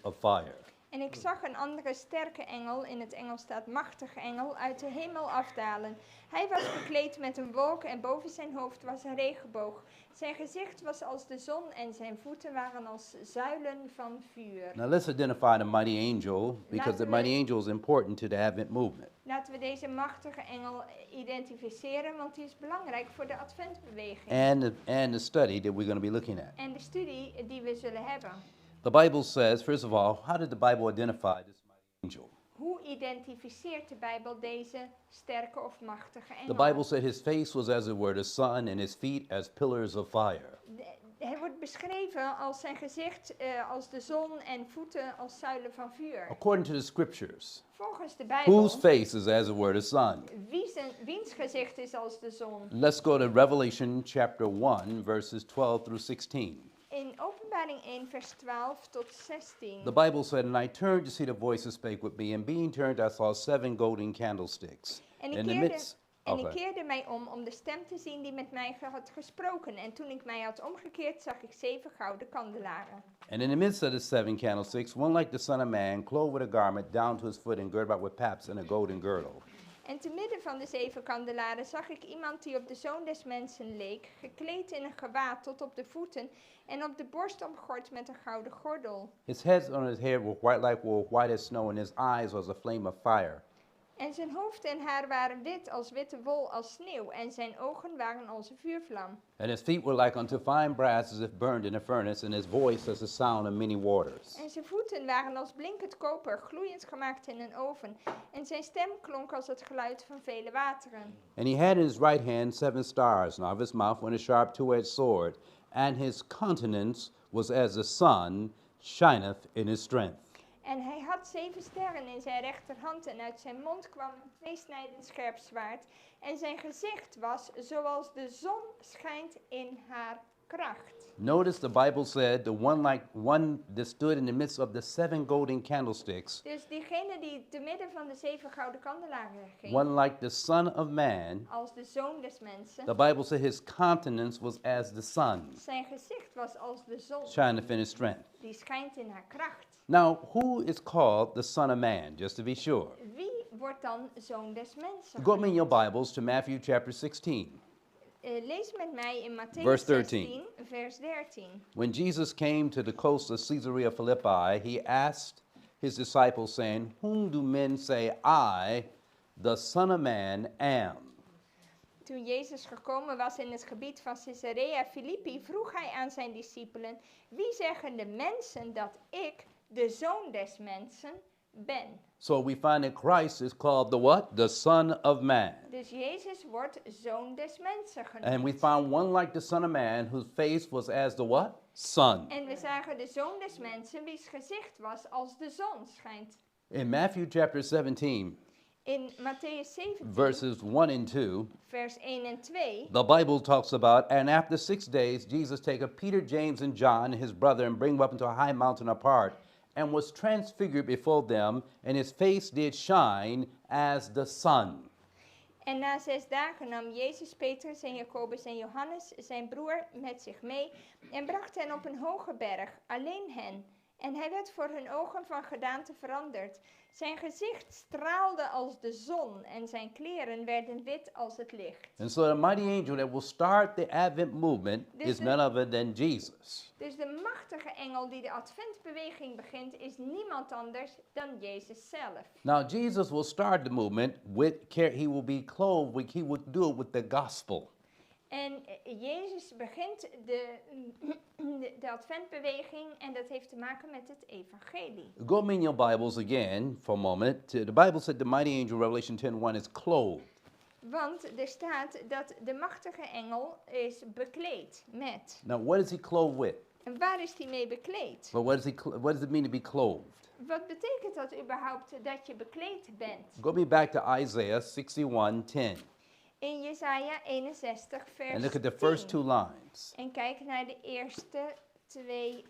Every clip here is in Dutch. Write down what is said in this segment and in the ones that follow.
of fire. En ik zag een andere sterke engel, in het Engels staat machtige engel, uit de hemel afdalen. Hij was bekleed met een wolk en boven zijn hoofd was een regenboog. Zijn gezicht was als de zon en zijn voeten waren als zuilen van vuur. Now let's identify the mighty angel, because the mighty angel is important to the Advent movement. Laten we deze machtige engel identificeren, want die is belangrijk voor de Adventbeweging. And the study that we're going to be looking at. En de studie die we zullen hebben. The Bible says, first of all, how did the Bible identify this mighty angel? Hoe identificeert de Bijbel deze sterke of machtige engel? The Bible said his face was as it were the sun and his feet as pillars of fire. Hij wordt beschreven als zijn gezicht als de zon en voeten als zuilen van vuur. According to the scriptures, Volgens de Bijbel, whose face is as it were the sun? wiens gezicht is als de zon? Let's go to Revelation chapter 1, verses 12 through 16. In Openbaring 1 vers 12 tot 16. The Bible said, and I turned to see the voice that spake with me, and being turned I saw 7 golden candlesticks. En In the ik midst keerde mij om de stem te zien die met mij had gesproken. En toen ik mij had omgekeerd, zag ik 7 gouden kandelaren. And in the midst of the 7 candlesticks, one like the Son of Man, clothed with a garment down to his foot, and girded about with paps and a golden girdle. En te midden van de 7 kandelaren zag ik iemand die op de Zoon des Mensen leek, gekleed in een gewaad tot op de voeten en op de borst omgord met een gouden gordel. His head on his head was white like wool, white as snow, and his eyes was a flame of fire. En zijn hoofd en haar waren wit als witte wol als sneeuw, en zijn ogen waren als een vuurvlam. And his feet were like unto fine brass, as if burned in a furnace, and his voice as the sound of many waters. En zijn voeten waren als blinkend koper, gloeiend gemaakt in een oven. En zijn stem klonk als het geluid van vele wateren. And he had in his right hand 7 stars, and out of his mouth went a sharp two-edged sword, and his countenance was as the sun shineth in his strength. En hij had 7 sterren in zijn rechterhand en uit zijn mond kwam een tweesnijdend scherp zwaard. En zijn gezicht was zoals de zon schijnt in haar kracht. Notice the Bible said the one that stood in the midst of the 7 golden candlesticks, Dus diegene die te midden van de 7 gouden kandelaren ging, one like the Son of Man, als de zoon des mensen, the Bible said his countenance was as the sun, zijn gezicht was als de zon, shineth in his strength. die schijnt in haar kracht. Now, who is called the Son of Man, just to be sure? Wie wordt dan zoon des mensen? Go with me in your Bibles to Matthew chapter 16. Lees met mij in Mattheüs Verse 13. 16, vers 13. When Jesus came to the coast of Caesarea Philippi, he asked his disciples, saying, whom do men say I, the Son of Man, am? Toen Jezus gekomen was in het gebied van Caesarea Philippi, vroeg hij aan zijn discipelen: wie zeggen de mensen dat ik, de zoon des mensen, ben? So we find that Christ is called the what? The Son of Man. Dus Jezus wordt zoon des mensen genoemd. And we found one like the Son of Man whose face was as the what? Sun. En we zagen de zoon des mensen, wie's gezicht was als de zon schijnt. In Matthew chapter 17, In Matthäus 17, verses 1 and 2, vers 1 en 2, the Bible talks about, and after 6 days, Jesus taketh Peter, James, and John, his brother, and bring them up into a high mountain apart, and was transfigured before them, and his face did shine as the sun. En na 6 dagen nam Jezus Petrus en Jacobus en Johannes, zijn broer, met zich mee en bracht hen op een hoge berg, alleen hen. En hij werd voor hun ogen van gedaante veranderd. Zijn gezicht straalde als de zon en zijn kleren werden wit als het licht. And so the mighty angel that will start the Advent movement is none other than Jesus. Dus de machtige engel die de Adventbeweging begint is niemand anders dan Jezus zelf. Now Jesus will start the movement he will be clothed, he will do it with the gospel. En Jezus begint de Adventbeweging en dat heeft te maken met het evangelie. Go in your Bibles again for a moment. The Bible said the mighty angel, Revelation 10:1, is clothed. Want er staat dat de machtige engel is bekleed met. Now what is he clothed with? En waar is hij mee bekleed? But what does it mean to be clothed? Wat betekent dat überhaupt dat je bekleed bent? Go me back to Isaiah 61:10 In Jesaja 61 vers and look at the 10. first 2 lines. En kijk naar de eerste 2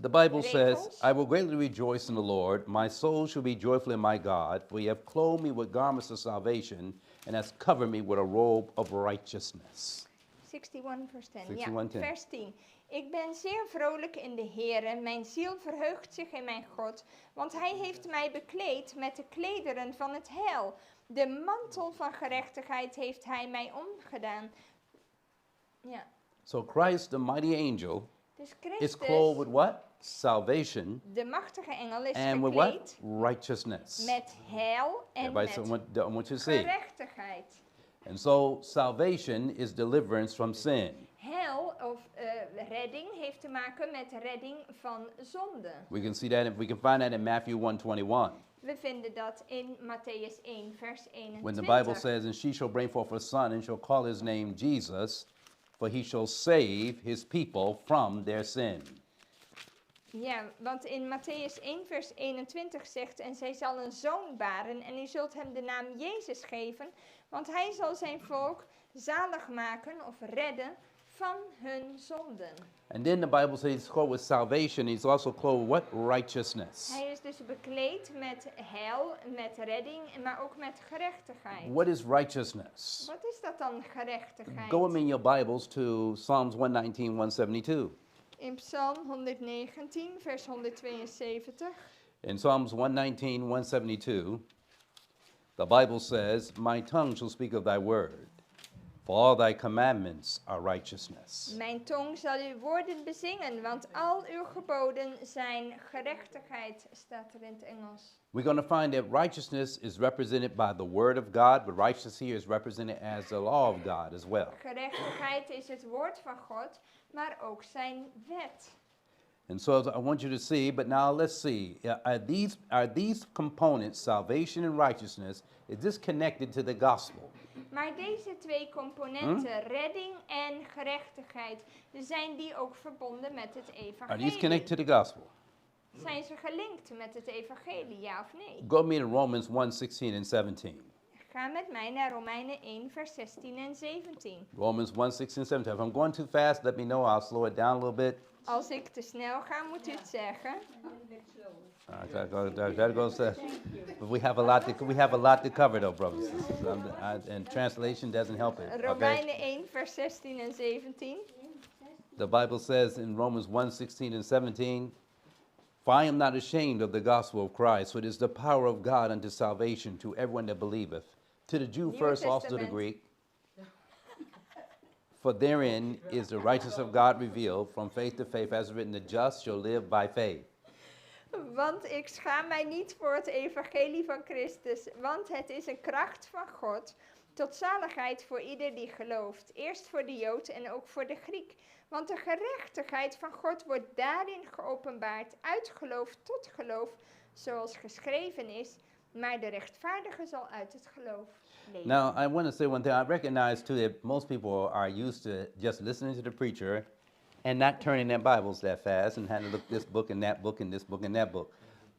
The Bible says, regels. I will greatly rejoice in the Lord. My soul shall be joyful in my God, for he hath clothed me with garments of salvation and has covered me with a robe of righteousness. 61 vers 10. 61, 10. Ja, vers 10. Ik ben zeer vrolijk in de Heere, mijn ziel verheugt zich in mijn God, want hij heeft mij bekleed met de klederen van het heil. De mantel van gerechtigheid heeft hij mij omgedaan. Ja, So Christ, the mighty angel, dus is clothed with Christus, what? Salvation. de machtige engel, is And with what? gekleed Righteousness. met heil en Everybody, so met I want you to see. gerechtigheid. And so salvation is deliverance from sin. Heil of redding heeft te maken met redding van zonde. We can see that, we can find that in Matthew 1:21. We vinden dat in Matthäus 1 vers 21. When the Bible says, and she shall bring forth a son and shall call his name Jesus, for he shall save his people from their sin. Ja, want in Matthäus 1 vers 21 zegt, en zij zal een zoon baren en u zult hem de naam Jezus geven, want hij zal zijn volk zalig maken of redden van hun zonden. And then the Bible says he's clothed with salvation. He's also clothed with what? Righteousness. Hij is dus bekleed met heil, met redding, maar ook met gerechtigheid. What is righteousness? Wat is dat dan, gerechtigheid? Go with me in your Bibles to Psalms 119, 172. In Psalm 119 vers 172. In Psalms 119, 172, the Bible says, my tongue shall speak of thy word, for all thy commandments are righteousness. Mijn tong zal uw woorden bezingen, want al uw geboden zijn gerechtigheid, staat er in het Engels. We're going to find that righteousness is represented by the word of God, but righteousness here is represented as the law of God as well. Gerechtigheid is het woord van God, maar ook zijn wet. And so I want you to see, but now let's see, are these components, salvation and righteousness, is this connected to the gospel? Maar deze twee componenten, redding en gerechtigheid, zijn die ook verbonden met het Are these connected evangelie? to the gospel? Zijn ze gelinkt met het evangelie, ja of nee? Go with me to Romans 1, 16 and 17. Ga met mij naar Romeinen 1 vers 16 en 17. Romans 1, 16 and 17. If I'm going too fast, let me know. I'll slow it down a little bit. Als ik te snel ga, moet u het zeggen. That goes, but we have a lot to cover, though, brothers and sisters. And translation doesn't help it. Okay? Romeinen 1 vers 16 en 17. The Bible says in Romans 1, 16 and 17, for I am not ashamed of the gospel of Christ, for it is the power of God unto salvation to everyone that believeth, to the Jew New first, also to the Testament. Greek. For therein is the righteousness of God revealed from faith to faith, as written, the just shall live by faith. Want ik schaam mij niet voor het evangelie van Christus, want het is een kracht van God tot zaligheid voor ieder die gelooft. Eerst voor de Jood en ook voor de Griek. Want de gerechtigheid van God wordt daarin geopenbaard, uit geloof tot geloof, zoals geschreven is. Maar de rechtvaardige zal uit het geloof leven. Now, I want to say one thing. I recognize, too, that most people are used to just listening to the preacher and not turning their Bibles that fast and having to look this book and that book and this book and that book.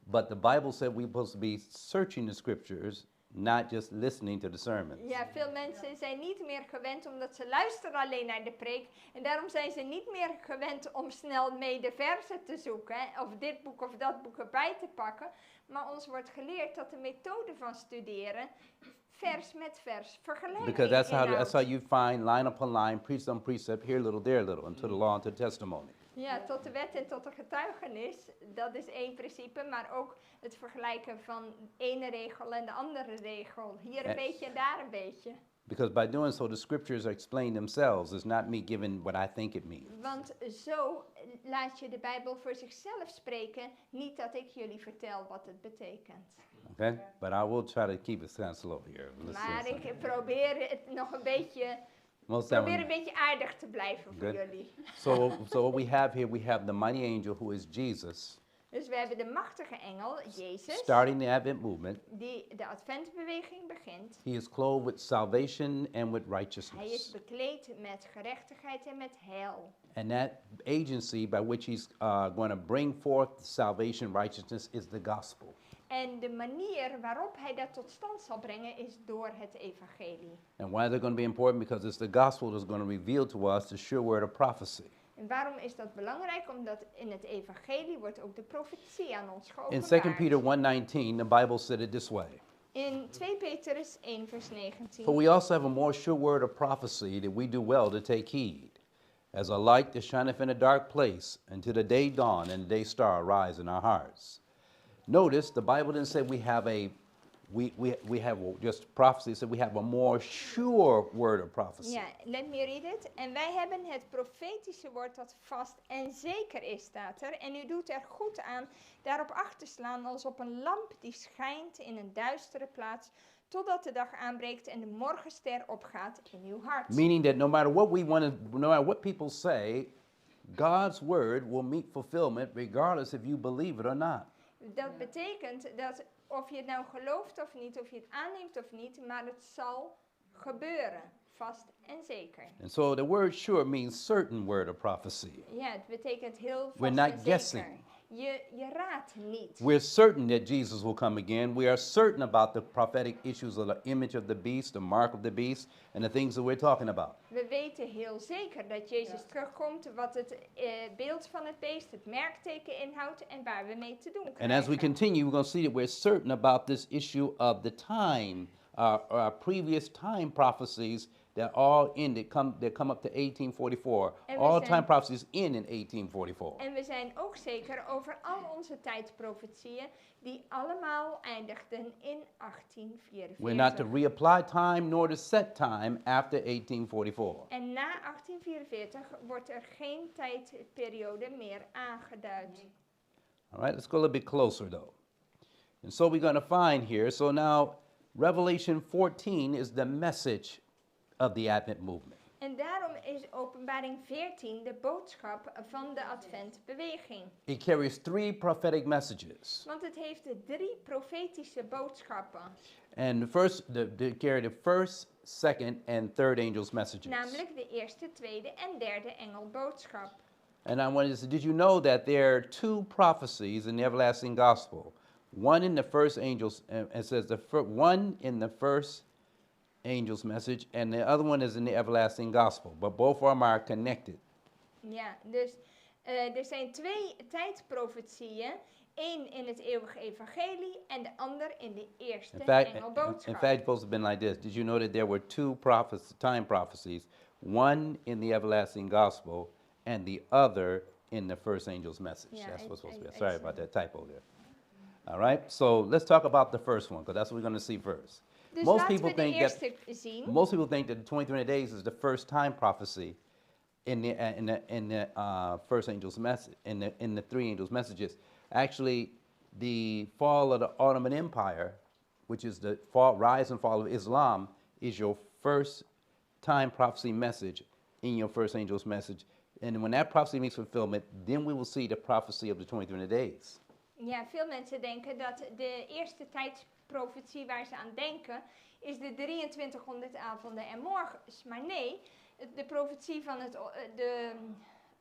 But the Bible said we're supposed to be searching the scriptures, not just listening to the sermon. Ja, veel mensen zijn niet meer gewend omdat ze luisteren alleen naar de preek. En daarom zijn ze niet meer gewend om snel mee de versen te zoeken. Of dit boek of dat boek erbij te pakken. Maar ons wordt geleerd dat de methode van studeren vers met vers vergelijking Because that's how inhoudt. you find line upon line, precept on precept, here a little, there a little, unto the law and to the testimony. Ja, tot de wet en tot de getuigenis, dat is één principe, maar ook het vergelijken van de ene regel en de andere regel. Hier een beetje en daar een beetje. Because by doing so, the scriptures explain themselves. It's not me giving what I think it means. Want zo laat je de Bijbel voor zichzelf spreken, niet dat ik jullie vertel wat het betekent. Okay? But I will try to keep it kind of slow here. Maar ik probeer het nog een beetje, Most probeer een beetje aardig te blijven voor Good. jullie. So what we have here, we have the mighty angel who is Jesus, Dus we hebben de machtige engel, Jezus, starting the Advent movement. die de Adventbeweging begint. He is clothed with salvation and with Hij is righteousness. bekleed met gerechtigheid en met heil. And that agency by which he's going to bring forth salvation, righteousness, is the gospel. En de manier waarop hij dat tot stand zal brengen is door het evangelie. And why is it going to be important? Because it's the gospel that's going to reveal to us the sure word of prophecy. En waarom is dat belangrijk? Omdat in het evangelie wordt ook de profetie aan ons In 2 geopenbaard. Peter 1:19, the Bible said it this way. In 2 Petrus 1 vers 19. For we also have a more sure word of prophecy that we do well to take heed, as a light that shineth in a dark place, until the day dawn and the day star arise in our hearts. Notice the Bible didn't say we have just prophecy, it said we have a more sure word of prophecy. Ja, let me read it. En wij hebben het profetische woord dat vast en zeker is, staat er. En u doet er goed aan daarop acht te slaan als op een lamp die schijnt in een duistere plaats, totdat de dag aanbreekt en de morgenster opgaat in uw hart. Meaning that no matter what people say, God's word will meet fulfillment regardless if you believe it or not. Dat betekent dat of je het nou gelooft of niet, of je het aanneemt of niet, maar het zal gebeuren, vast en zeker. And so the word sure means certain word of prophecy. Ja, het betekent heel vast We're en not zeker. guessing. Je raadt niet. We're certain that Jesus will come again. We are certain about the prophetic issues of the image of the beast, the mark of the beast, and the things that we're talking about. We weten heel zeker dat Jezus terugkomt, wat het beeld van het beest, het merkteken inhoudt en waar we mee te doen krijgen. And as we continue, we're going to see that we're certain about this issue of the time, our previous time prophecies that all ended, that come up to 1844. And we All zijn- time prophecies end in 1844. En we zijn ook zeker over al onze tijdsprofetieën die allemaal eindigden in 1844. We're not to reapply time nor to set time after 1844. En na 1844 wordt er geen tijdperiode meer aangeduid. All right, let's go a little bit closer though. And so we're going to find here, so now Revelation 14 is the message of the Advent movement. En daarom is Openbaring 14 de boodschap van de Adventbeweging. It carries 3 prophetic messages. Want het heeft de 3 profetische boodschappen. And they carry the first, second, and third angels' messages. Namelijk de eerste, tweede en derde engelboodschap. And I wanted to say, did you know that there are 2 prophecies in the everlasting gospel? One in the first angels, it says one in the first angel's message, and the other one is in the everlasting gospel. But both of them are connected. Ja, dus er zijn 2 tijdprofetieën. Eén in het eeuwige evangelie en de ander in de eerste In fact, engelboodschap. it's supposed to have been like this. Did you know that there were 2 time prophecies? One in the everlasting gospel, and the other in the first angel's message. Yeah, That's what's supposed to be. I Sorry see. about that typo there. All right, so let's talk about the first one, because that's what we're going to see first. Dus Most laten people we de think that eerste zien. most people think that the 23 days is the first time prophecy in the first angel's message, in the 3 angels' messages. Actually, the fall of the Ottoman Empire, which is the rise and fall of Islam, is your first time prophecy message in your first angel's message. And when that prophecy meets fulfillment, then we will see the prophecy of the 23 days. Ja, veel mensen denken dat de eerste tijdsprofetie waar ze aan denken is de 2300 avonden en morgens. Maar nee, de profetie van de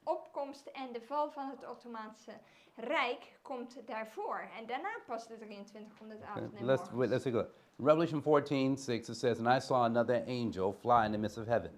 opkomst en de val van het Ottomaanse Rijk komt daarvoor. En daarna pas de 2300 avonden en morgens. Let's take a look. Revelation 14:6, it says, "And I saw another angel fly in the midst of heaven."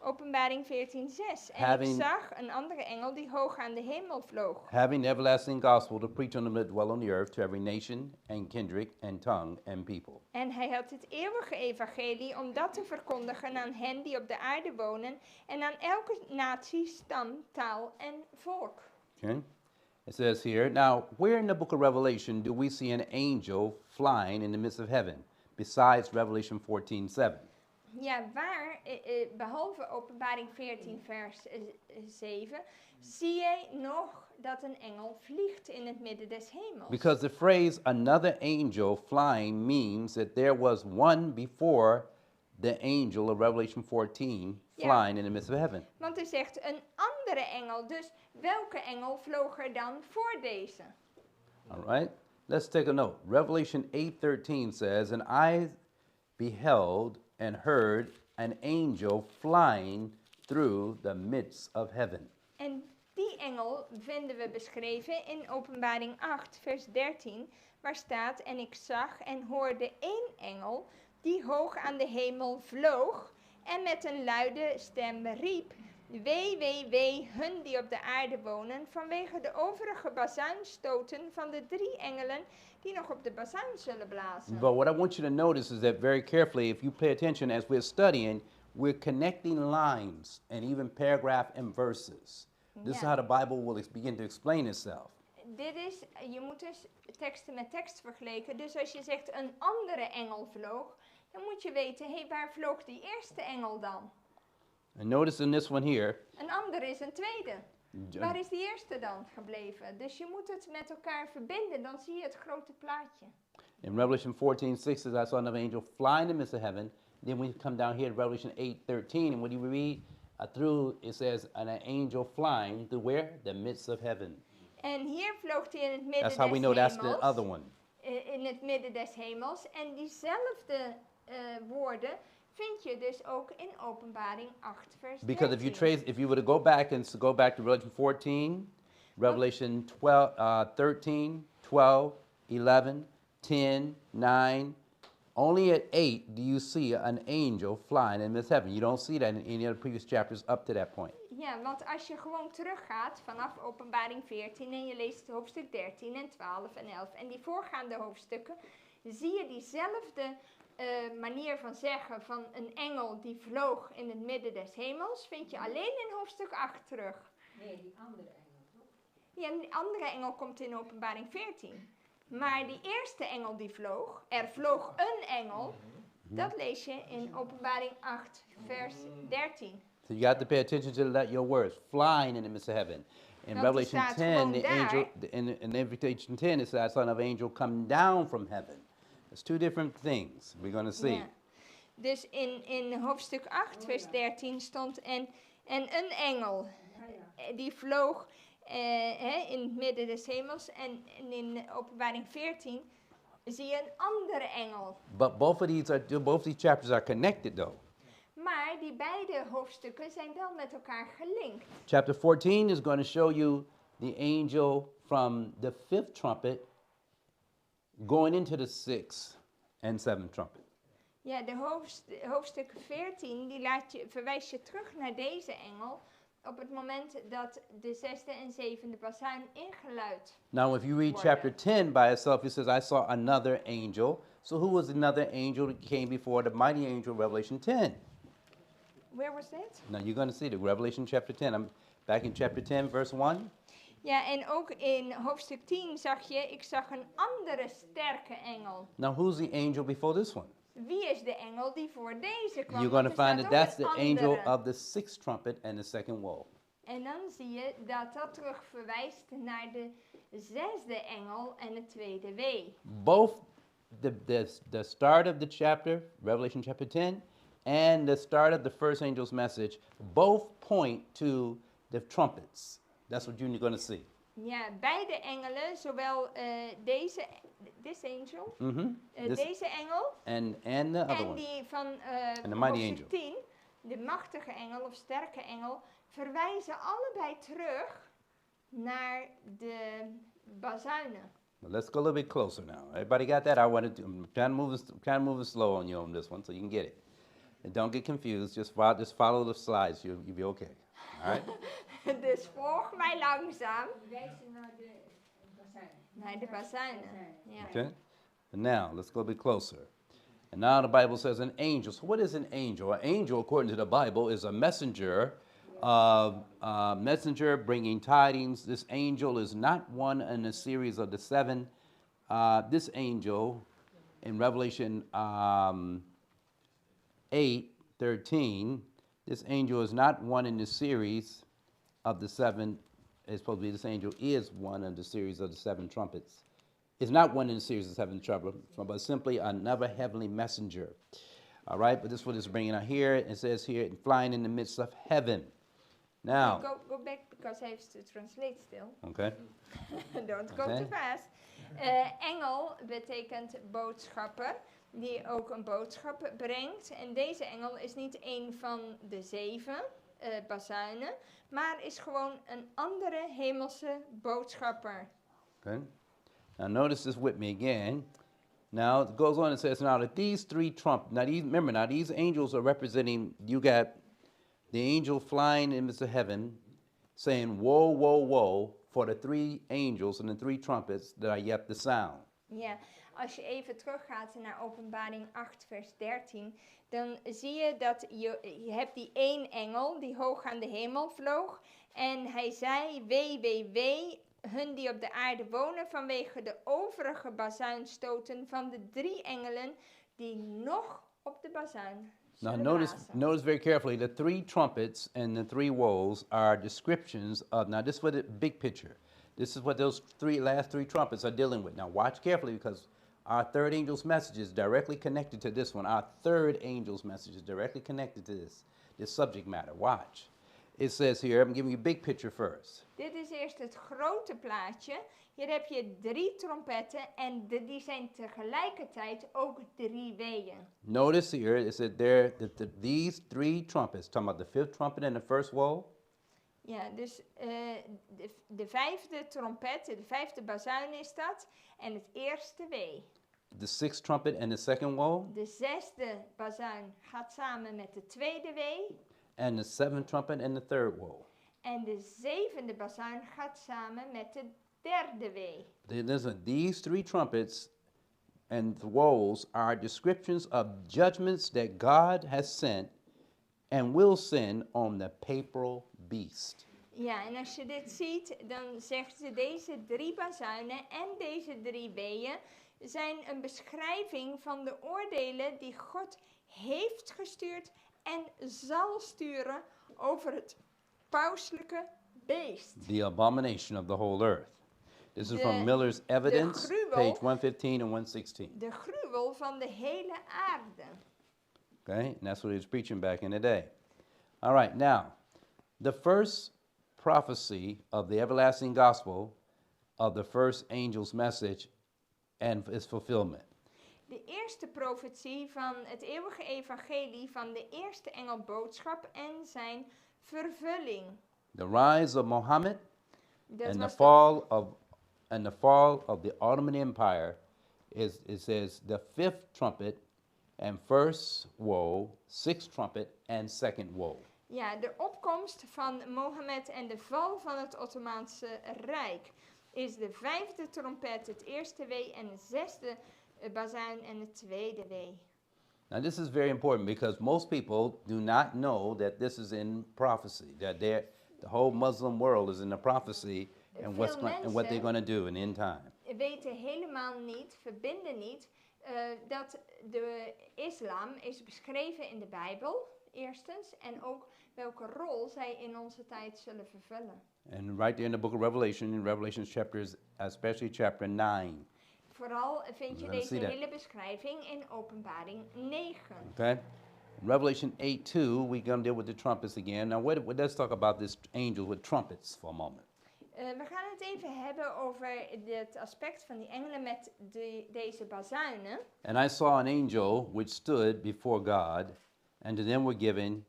Openbaring 14:6. En Having- ik zag een andere engel die hoog aan de hemel vloog. Having the everlasting gospel to preach unto them that dwell on the earth, to every nation and kindred and tongue and people. En hij had het eeuwige evangelie om dat te verkondigen aan hen die op de aarde wonen en aan elke natie, stam, taal en volk. Okay? It says here, now, where in the book of Revelation do we see an angel flying in the midst of heaven, besides Revelation 14:7? Ja, waar, behalve Openbaring 14 vers 7, zie jij nog dat een engel vliegt in het midden des hemels. Because the phrase another angel flying means that there was one before the angel of Revelation 14 Ja. flying in the midst of heaven. Want er zegt een andere engel, dus welke engel vloog er dan voor deze? All right? Let's take a note. Revelation 8:13 says, "And I beheld and heard an angel flying through the midst of heaven." En die engel vinden we beschreven in Openbaring 8, vers 13, waar staat: En ik zag en hoorde één engel die hoog aan de hemel vloog en met een luide stem riep: Wee, wee, wee, hun die op de aarde wonen, vanwege de overige bazuinstoten van de 3 engelen die nog op de bazuin zullen blazen. But what I want you to notice is that very carefully, if you pay attention as we're studying, we're connecting lines and even paragraph and verses. This is Ja. how the Bible will begin to explain itself. Je moet dus teksten met tekst vergelijken. Dus als je zegt een andere engel vloog, dan moet je weten, hé, waar vloog die eerste engel dan? And notice in this one here, Een andere is een tweede. Waar is die eerste dan gebleven? Dus je moet het met elkaar verbinden, dan zie je het grote plaatje. in Revelation 14:6 says, I saw another angel fly in the midst of heaven. Then we come down here to Revelation 8:13, and when you read through, it says, an angel flying through where? The midst of heaven. En hier vloog hij in het midden That's how we des know that's hemels. the other one. In het midden des hemels. En diezelfde woorden vind je dus ook in Openbaring 8 vers Because if 13. you were to go back and go back to Revelation 14, Revelation 13, 12, 11, 10, 9, only at 8 do you see an angel flying in this heaven. You don't see that in any of the previous chapters up to that point. Ja, want als je gewoon teruggaat vanaf Openbaring 14 en je leest hoofdstuk 13 en 12 en 11 en die voorgaande hoofdstukken, zie je diezelfde manier van zeggen van een engel die vloog in het midden des hemels, vind je alleen in hoofdstuk 8 terug. Nee, die andere engel, toch? Ja, een andere engel komt in Openbaring 14. Maar die eerste engel die vloog, er vloog een engel, dat lees je in Openbaring 8 vers 13. So you got to pay attention to your words, flying in the midst of heaven. In Want er Revelation staat 10, gewoon the daar. angel, in Revelation 10, it says, I saw another angel come down from heaven. It's two different things we're going to see. Ja. Dus in hoofdstuk 8 vers 13 stond en een engel die vloog in het midden des hemels en in Openbaring 14 zie je een andere engel. But both of these chapters are connected though. Maar die beide hoofdstukken zijn wel met elkaar gelinkt. Chapter 14 is going to show you the angel from the 5th trumpet going into the 6th and 7th trumpet. Ja, de hoofdstuk 14 die verwijst je terug naar deze engel op het moment dat de 6e en 7e bazuin ingeluid. Now, if you read worden. chapter 10 by itself, it says, I saw another angel. So who was another angel that came before the mighty angel of Revelation 10? Where was that? Now, you're going to see the Revelation chapter 10. I'm back in chapter 10, verse 1. Ja, en ook in hoofdstuk 10 ik zag een andere sterke engel. Now, who's the angel before this one? Wie is de engel die voor deze kwam? You're going to Want er find staat that that's ook the een angel andere. of the 6th trumpet and the second woe. En dan zie je dat dat terug verwijst naar de 6e engel en de tweede wee. Both the start of the chapter, Revelation chapter 10, and the start of the first angel's message, both point to the trumpets. That's what you're going to see. Ja, beide engelen, zowel this angel, This- deze engel And the other en one. die van the mighty hoofdstuk angel. 10, de machtige engel of sterke engel, verwijzen allebei terug naar de bazuinen. Well, let's go a little bit closer now. Everybody got that? I'm trying to move it slow on you on this one so you can get it. And don't get confused. Just follow the slides. You'll be okay. All right? Dus volg mij langzaam Wijzen naar de bazuin. naar de bazuinen. Ja. Okay? And now, let's go a bit closer. And now the Bible says an angel. So what is an angel? An angel, according to the Bible, is a messenger, bringing tidings. This angel is not one in a series of the 7. This angel, in Revelation 8:13, this angel is not one in the series of the 7. It's supposed to be this angel is one in the series of the 7 trumpets. It's not one in the series of 7 trumpets, but simply another heavenly messenger. All right, but this is what it's bringing out here. It says here, flying in the midst of heaven. Now, Go back because I have to translate still. okay, Don't go Okay. too fast. Engel betekent boodschapper, die ook een boodschap brengt. En deze engel is niet een van de 7 bazuinen, maar is gewoon een andere hemelse boodschapper. okay. Now notice this with me again. Now it goes on and says, now that these 3 trumpets, now these angels are representing, you got the angel flying into heaven, saying, "Woe, woe, woe," for the three angels and the three trumpets that are yet to sound. Ja, als je even teruggaat naar Openbaring 8, vers 13, dan zie je dat je hebt die één engel die hoog aan de hemel vloog. En hij zei, wee, wee, wee, hun die op de aarde wonen vanwege de overige bazuinstoten van de drie engelen die nog op de bazuin Now zullen notice, blazen. notice very carefully, the three trumpets and the three woes are descriptions of, now this is what the big picture. This is what those last three trumpets are dealing with. Now watch carefully because our third angel's message is directly connected to this one. Our third angel's message is directly connected to this subject matter. Watch. It says here, I'm giving you a big picture first. Dit is eerst het grote plaatje. Hier heb je drie trompetten en die zijn tegelijkertijd ook drie weeën. Notice here, it said these three trumpets, talking about the fifth trumpet and the first woe, Ja, dus de vijfde trompet, de vijfde bazuin is dat. En het eerste wee. the sixth trumpet and the second woe, De zesde bazuin gaat samen met de tweede wee. and the seventh trumpet and the third woe. En de zevende bazuin gaat samen met de derde wee. Listen, these three trumpets and the woes are descriptions of judgments that God has sent and will send on the papal beast. Ja, en als je dit ziet, dan zegt ze deze drie bazuinen en deze drie weeën zijn een beschrijving van de oordelen die God heeft gestuurd en zal sturen over het pauselijke beest. The abomination of the whole earth. This is from De- Miller's Evidence, gruwel. page 115 and 116. De gruwel van de hele aarde. Okay, and that's what he was preaching back in the day. All right, now, the first prophecy of the everlasting gospel of the first angel's message and its fulfillment. De eerste profetie van het eeuwige evangelie van de eerste engelboodschap en zijn vervulling. The rise of Muhammad Dat and was the fall of the Ottoman Empire is, it says, the fifth trumpet and first woe, sixth trumpet and second woe. Ja, de opkomst van Mohammed en de val van het Ottomaanse Rijk is de vijfde trompet, het eerste wee en de zesde bazuin en het tweede wee. Now, this is very important because most people do not know that this is in prophecy, that the whole Muslim world is in the prophecy and what they're mensen- going to do in end time. Weten helemaal niet, verbinden niet, dat de islam is beschreven in de Bijbel, eerstens, en ook welke rol zij in onze tijd zullen vervullen. And right there in the book of Revelation, in Revelation chapters, especially chapter 9, Vooral vind je We're gonna see deze that. hele beschrijving in Openbaring 9. okay? Revelation 8:2, we're going to deal with the trumpets again. Now, let's talk about this angel with trumpets for a moment. We gaan het even hebben over het aspect van die engelen met deze bazuinen. And I saw an angel which stood before God, and to them were given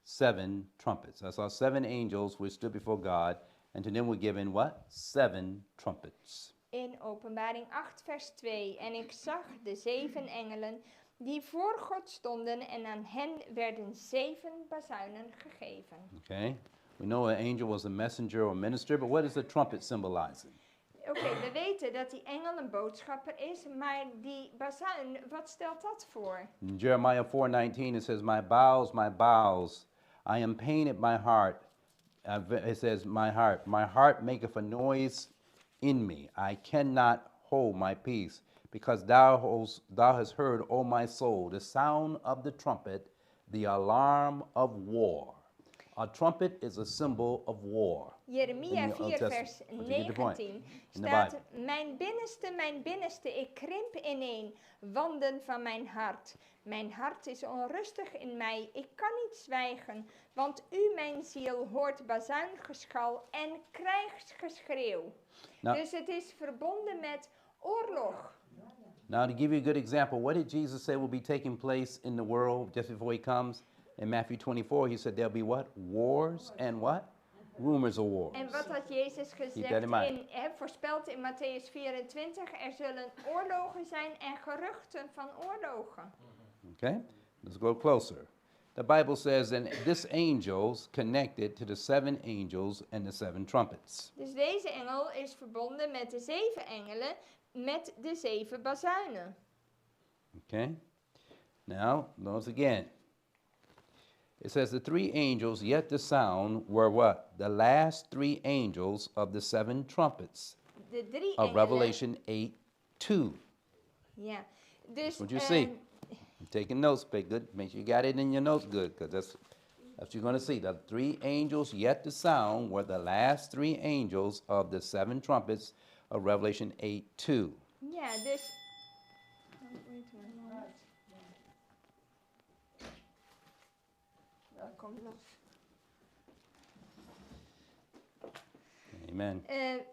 7 trumpets. I saw 7 angels which stood before God, and to them were given what? 7 trumpets. In Openbaring 8 vers 2. En ik zag de 7 engelen die voor God stonden en aan hen werden 7 bazuinen gegeven. Okay? We know an angel was a messenger or minister, but what is the trumpet symbolizing? Oké, we weten dat die engel een boodschapper is, maar die bazuin, wat stelt dat voor? In Jeremiah 4:19 it says, my bowels, I am pain at my heart. It says, my heart maketh a noise in me. I cannot hold my peace, because thou hast heard, O my soul, the sound of the trumpet, the alarm of war. A trumpet is a symbol of war. Jeremia In the Old 4 Testament. vers But you get the point. 19 In the staat, Bible. mijn binneste, ik krimp ineen, wanden van mijn hart. Mijn hart is onrustig in mij, ik kan niet zwijgen, want u, mijn ziel, hoort bazuingeschal en krijgsgeschreeuw. Now- Dus het is verbonden met oorlog. Now, to give you a good example, what did Jesus say will be taking place in the world just before he comes? In Matthew 24, he said there'll be what? Wars and what? Rumors of wars. En wat had Jezus that gezegd, in mind. voorspeld in Matthäus 24, er zullen oorlogen zijn en geruchten van oorlogen. Okay? Let's go closer. the Bible says that this angel's connected to the 7 angels and the 7 trumpets. Dus deze engel is verbonden met de 7 engelen met de 7 bazuinen. Okay? Now, notice again. It says the 3 angels yet to sound were what? The last 3 angels of the 7 trumpets De 3 of engelen. Revelation 8:2. Ja. Dus What you see. I'm taking notes, but good. Make sure you got it in your notes good, because that's what you're going to see. The 3 angels yet to sound were the last 3 angels of the 7 trumpets of Revelation 8:2. ja, dus. Oh, wait a moment. Kom los. Amen.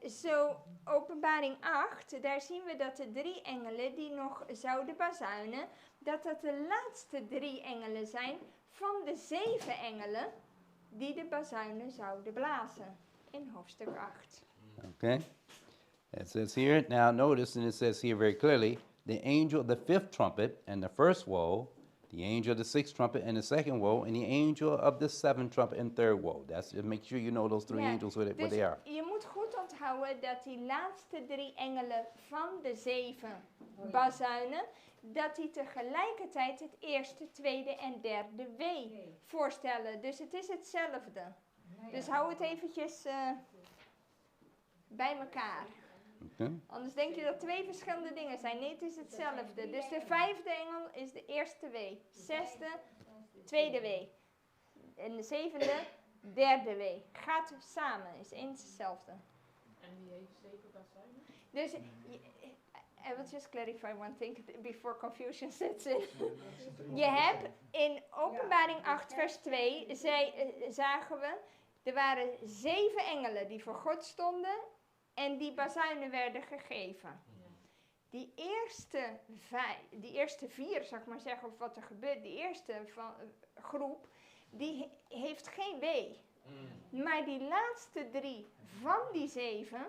Zo, Openbaring 8, daar zien we dat de 3 engelen die nog zouden bazuinen, dat de laatste 3 engelen zijn van de 7 engelen die de bazuinen zouden blazen. In hoofdstuk 8. Okay? It says here, now notice, and it says here very clearly, the angel of the 5th trumpet and the first woe, the angel of the 6th trumpet and the second woe, and the angel of the 7th trumpet and third woe. That's make sure you know those 3 Ja, angels what dus they are. je moet goed onthouden dat die laatste 3 engelen van de 7 bazuinen, dat die tegelijkertijd het eerste, tweede en derde wee voorstellen. Dus het is hetzelfde. Dus hou het eventjes bij elkaar. Okay? Anders denk je dat 2 verschillende dingen zijn. Nee, het is hetzelfde. Dus de 5e engel is de eerste wee. 6e, tweede wee. En de 7e, derde wee. Gaat samen, is eens hetzelfde. En die heeft 7 bazuinen? Dus, I will just clarify one thing before confusion sets in. Je hebt in Openbaring 8 vers 2, zagen we, er waren 7 engelen die voor God stonden en die bazuinen werden gegeven. Die eerste 4, zal ik maar zeggen, of wat er gebeurt, die eerste groep, die heeft geen wee. Maar die laatste 3 van die 7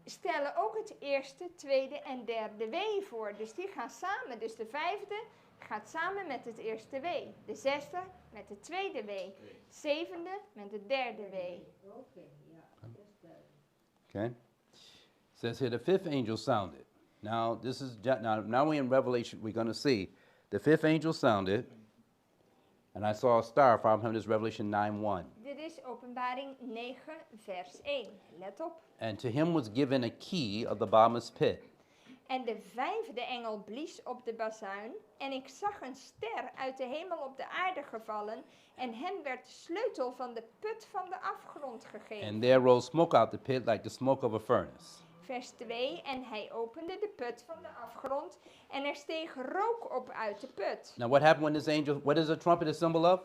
stellen ook het eerste, tweede en derde wee voor. Dus die gaan samen. Dus de 5e gaat samen met het eerste wee. De 6e met het tweede wee. 7e met het derde wee. Okay? It says here the 5th angel sounded. Now this is now we're in Revelation. We're going to see the 5th angel sounded, and I saw a star from him. This is Revelation 9:1. Dit is Openbaring 9 vers 1. Let op. And to him was given a key of the bottomless pit. En de 5e engel blies op de bazuin. En ik zag een ster uit de hemel op de aarde gevallen. En hem werd de sleutel van de put van de afgrond gegeven. And there rose smoke out the pit like the smoke of a furnace. Vers 2. En hij opende de put van de afgrond. En er steeg rook op uit de put. Now what happened when this angel, what is a trumpet a symbol of?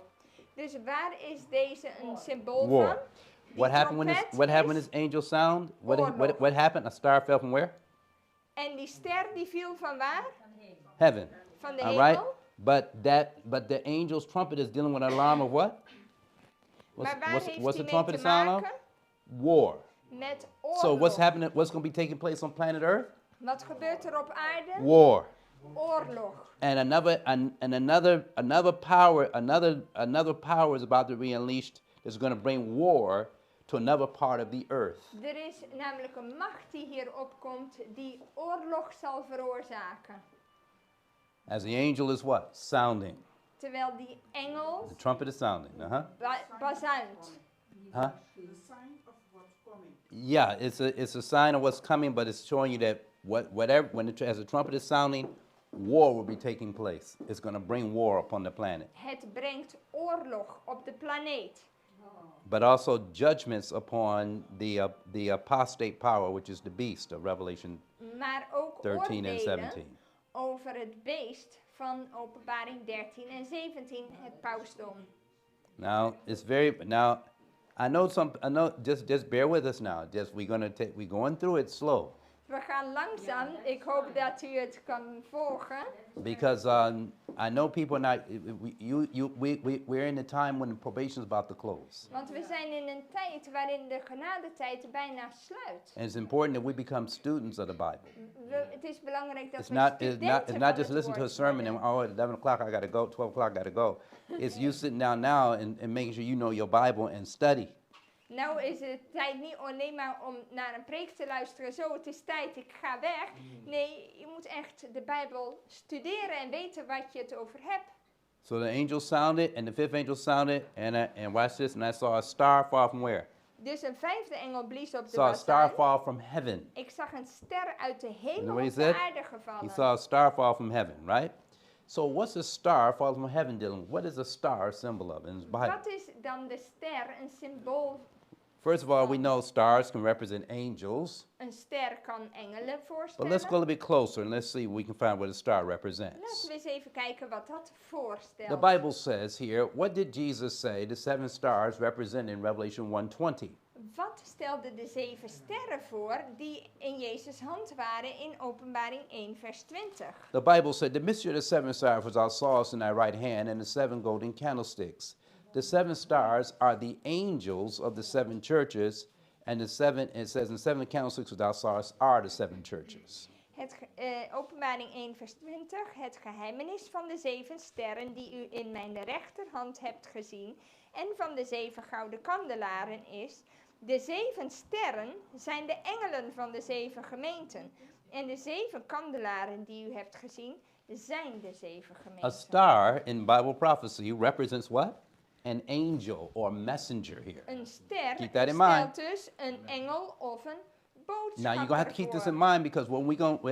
Dus waar is deze een symbool War. van? Die What happened when trompet what happened when is- this angel sound? Oorlog. What happened? A star fell from where? En die ster die viel van waar? Heaven. Van de All hemel. right? But the angel's trumpet is dealing with an alarm of what? Maar waar heeft what's die the mee trumpet te sound of? maken? War. Met oorlog. So what's happening? What's going to be taking place on planet Earth? Wat gebeurt er op aarde? War. Oorlog. And another power is about to be unleashed that's going to bring war to another part of the earth. Er is namelijk een macht die hier opkomt die oorlog zal veroorzaken. As the angel is what? Sounding. Terwijl die engel The trumpet is sounding. bazuint. Huh? The sign of what's coming. Yeah, it's a sign of what's coming, but it's showing you that as the trumpet is sounding, war will be taking place. It's going to bring war upon the planet, Het brengt oorlog op de planeet. but also judgments upon the apostate power, which is the beast of Revelation Maar ook 13 and oordelen 17. over het beest van Openbaring 13 en 17, het pausdom. Now I know. Just bear with us now. We're going through it slow We gaan langzaam. Ik hoop dat u het kan volgen. because I know people are not. We're in the time when probation is about to close, Want we zijn in een tijd waarin de genadetijd bijna sluit. and it's important that we become students of the Bible. Het is belangrijk dat It's we not, studenten it's van not just het listen to a woord sermon worden. and, oh, at 11 o'clock I got to go, 12 o'clock I got to go. It's you sitting down now and making sure you know your Bible and study. Nou is het tijd niet alleen maar om naar een preek te luisteren, zo het is tijd, ik ga weg. Nee, je moet echt de Bijbel studeren en weten wat je het over hebt. So the angel sounded, and the fifth angel sounded, and watch this, and I saw a star fall from where? Dus een vijfde engel blies op de Saw a star bazuin. fall from heaven. Ik zag een ster uit de You hemel know what he op de said? aarde He gevallen. saw a star fall from heaven, right? So what's a star falling from heaven dealing with? What is a star a symbol of in the Bible? Wat is dan de ster een symbool? First of all, we know stars can represent angels, Een ster kan engelen but let's go voorstellen. a little bit closer and let's see if we can find what a star represents. Laten we eens even kijken wat dat voorstelt. The Bible says here, what did Jesus say the seven stars represent in Revelation 1:20? Wat stelde de 7 sterren voor die in Jezus' hand waren in Openbaring 1 vers 20? The Bible said, the mystery of the seven stars was thou sawest in thy right hand, and the seven golden candlesticks. The seven stars are the angels of the seven churches, and it says, the seven candlesticks which thou sawest are the seven churches. Openbaring 1 vers 20. Het geheimenis van de 7 sterren die u in mijn rechterhand hebt gezien en van de 7 gouden kandelaren is. De 7 sterren zijn de engelen van de 7 gemeenten. En de 7 kandelaren die u hebt gezien zijn de 7 A gemeenten. star in Bible prophecy represents what? An angel or messenger here. Een ster Keep that in stelt mind. dus een engel of een boodschapper Now you're gonna have to keep this in voor. mind because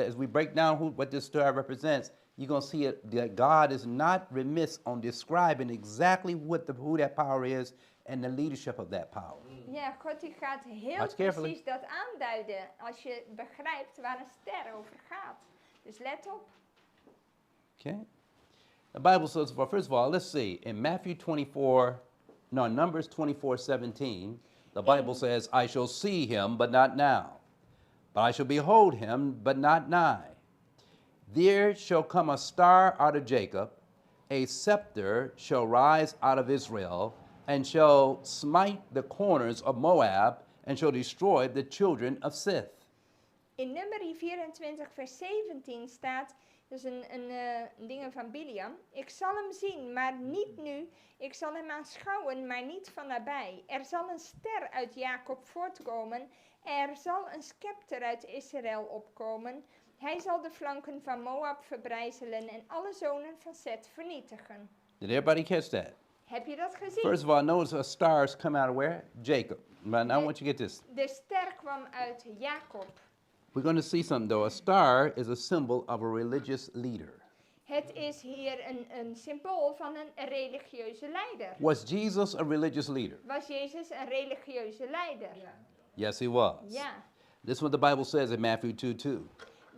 as we break down what this star represents, you're gonna see that God is not remiss on describing exactly who that power is and the leadership of that power. Ja, God die gaat heel Watch carefully. precies dat aanduiden als je begrijpt waar een ster over gaat. Dus let op. Okay? The Bible says, well, first of all, let's see. In Numbers 24:17, the Bible says, I shall see him, but not now. But I shall behold him, but not nigh. There shall come a star out of Jacob, a scepter shall rise out of Israel, and shall smite the corners of Moab, and shall destroy the children of Sith. In Numeri 24 vers 17 staat, dus een ding van Biliam. Ik zal hem zien, maar niet nu. Ik zal hem aanschouwen, maar niet van nabij. Er zal een ster uit Jacob voortkomen. Er zal een scepter uit Israël opkomen. Hij zal de flanken van Moab verbrijzelen en alle zonen van Seth vernietigen. Did everybody catch that? Heb je dat gezien? First of all, notice a stars come out of where? Jacob. But I want you to get this. De ster kwam uit Jacob. We're going to see something though. A star is a symbol of a religious leader. Het is hier een symbool van een religieuze leider. Was Jesus a religious leader? Was Jezus een religieuze leider? Yes, he was. Ja. This is what the Bible says in Matthew 2:2.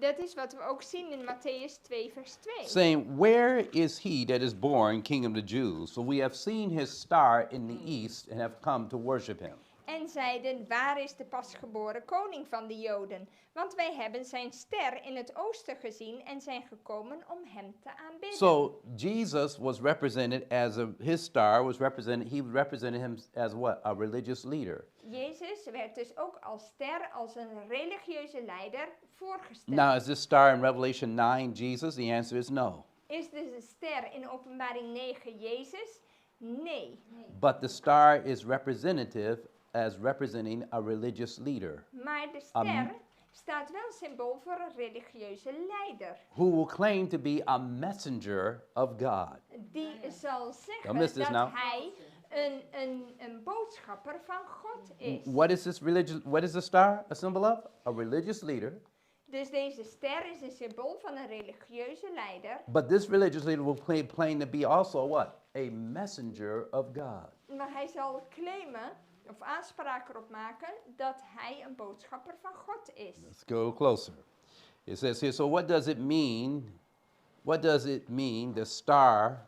Dat is wat we ook zien in Matthäus 2 vers 2. Saying, where is he that is born king of the Jews? For we have seen his star in the east and have come to worship him. En zeiden, waar is de pasgeboren koning van de Joden? Want wij hebben zijn ster in het oosten gezien en zijn gekomen om hem te aanbidden. So Jesus was represented as his star was represented, he represented him as what? A religious leader. Jezus werd dus ook als ster, als een religieuze leider voorgesteld. Now, is this star in Revelation 9 Jesus? The answer is no. Is de ster in Openbaring 9 Jezus? Nee. But the star is representing a religious leader Maar de ster staat wel symbool voor een religieuze leider. who will claim to be a messenger of God. Die zal zeggen Don't miss this dat now. hij een boodschapper van God is. What is the star a symbol of? A religious leader. Dus deze ster is een symbool van een religieuze leider. But this religious leader will claim to be also what? A messenger of God. Maar hij zal claimen of aanspraak erop maken dat hij een boodschapper van God is. Let's go closer. It says here, so what does it mean? What does it mean the star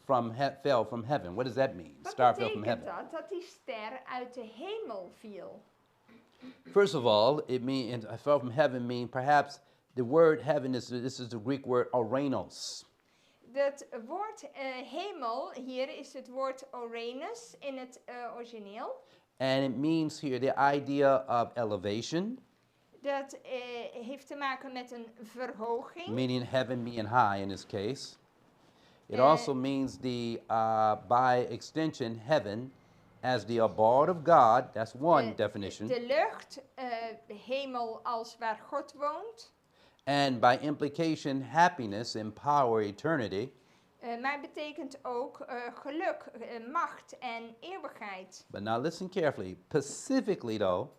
fell from heaven? What does that mean? Wat Star fell from betekent heaven. dat die ster uit de hemel viel? First of all, it fell from heaven mean perhaps the word heaven this is the Greek word oranos. Het woord hemel, hier is het woord Uranus in het origineel. And it means here the idea of elevation, Dat heeft te maken met een verhoging. meaning heaven being high in this case. It Uh, also means by extension, heaven as the abode of God. That's one definition. De lucht, hemel als waar God woont. And by implication, happiness and power, eternity. Maar het betekent ook geluk, macht en eeuwigheid. But now listen carefully. Specifically, though,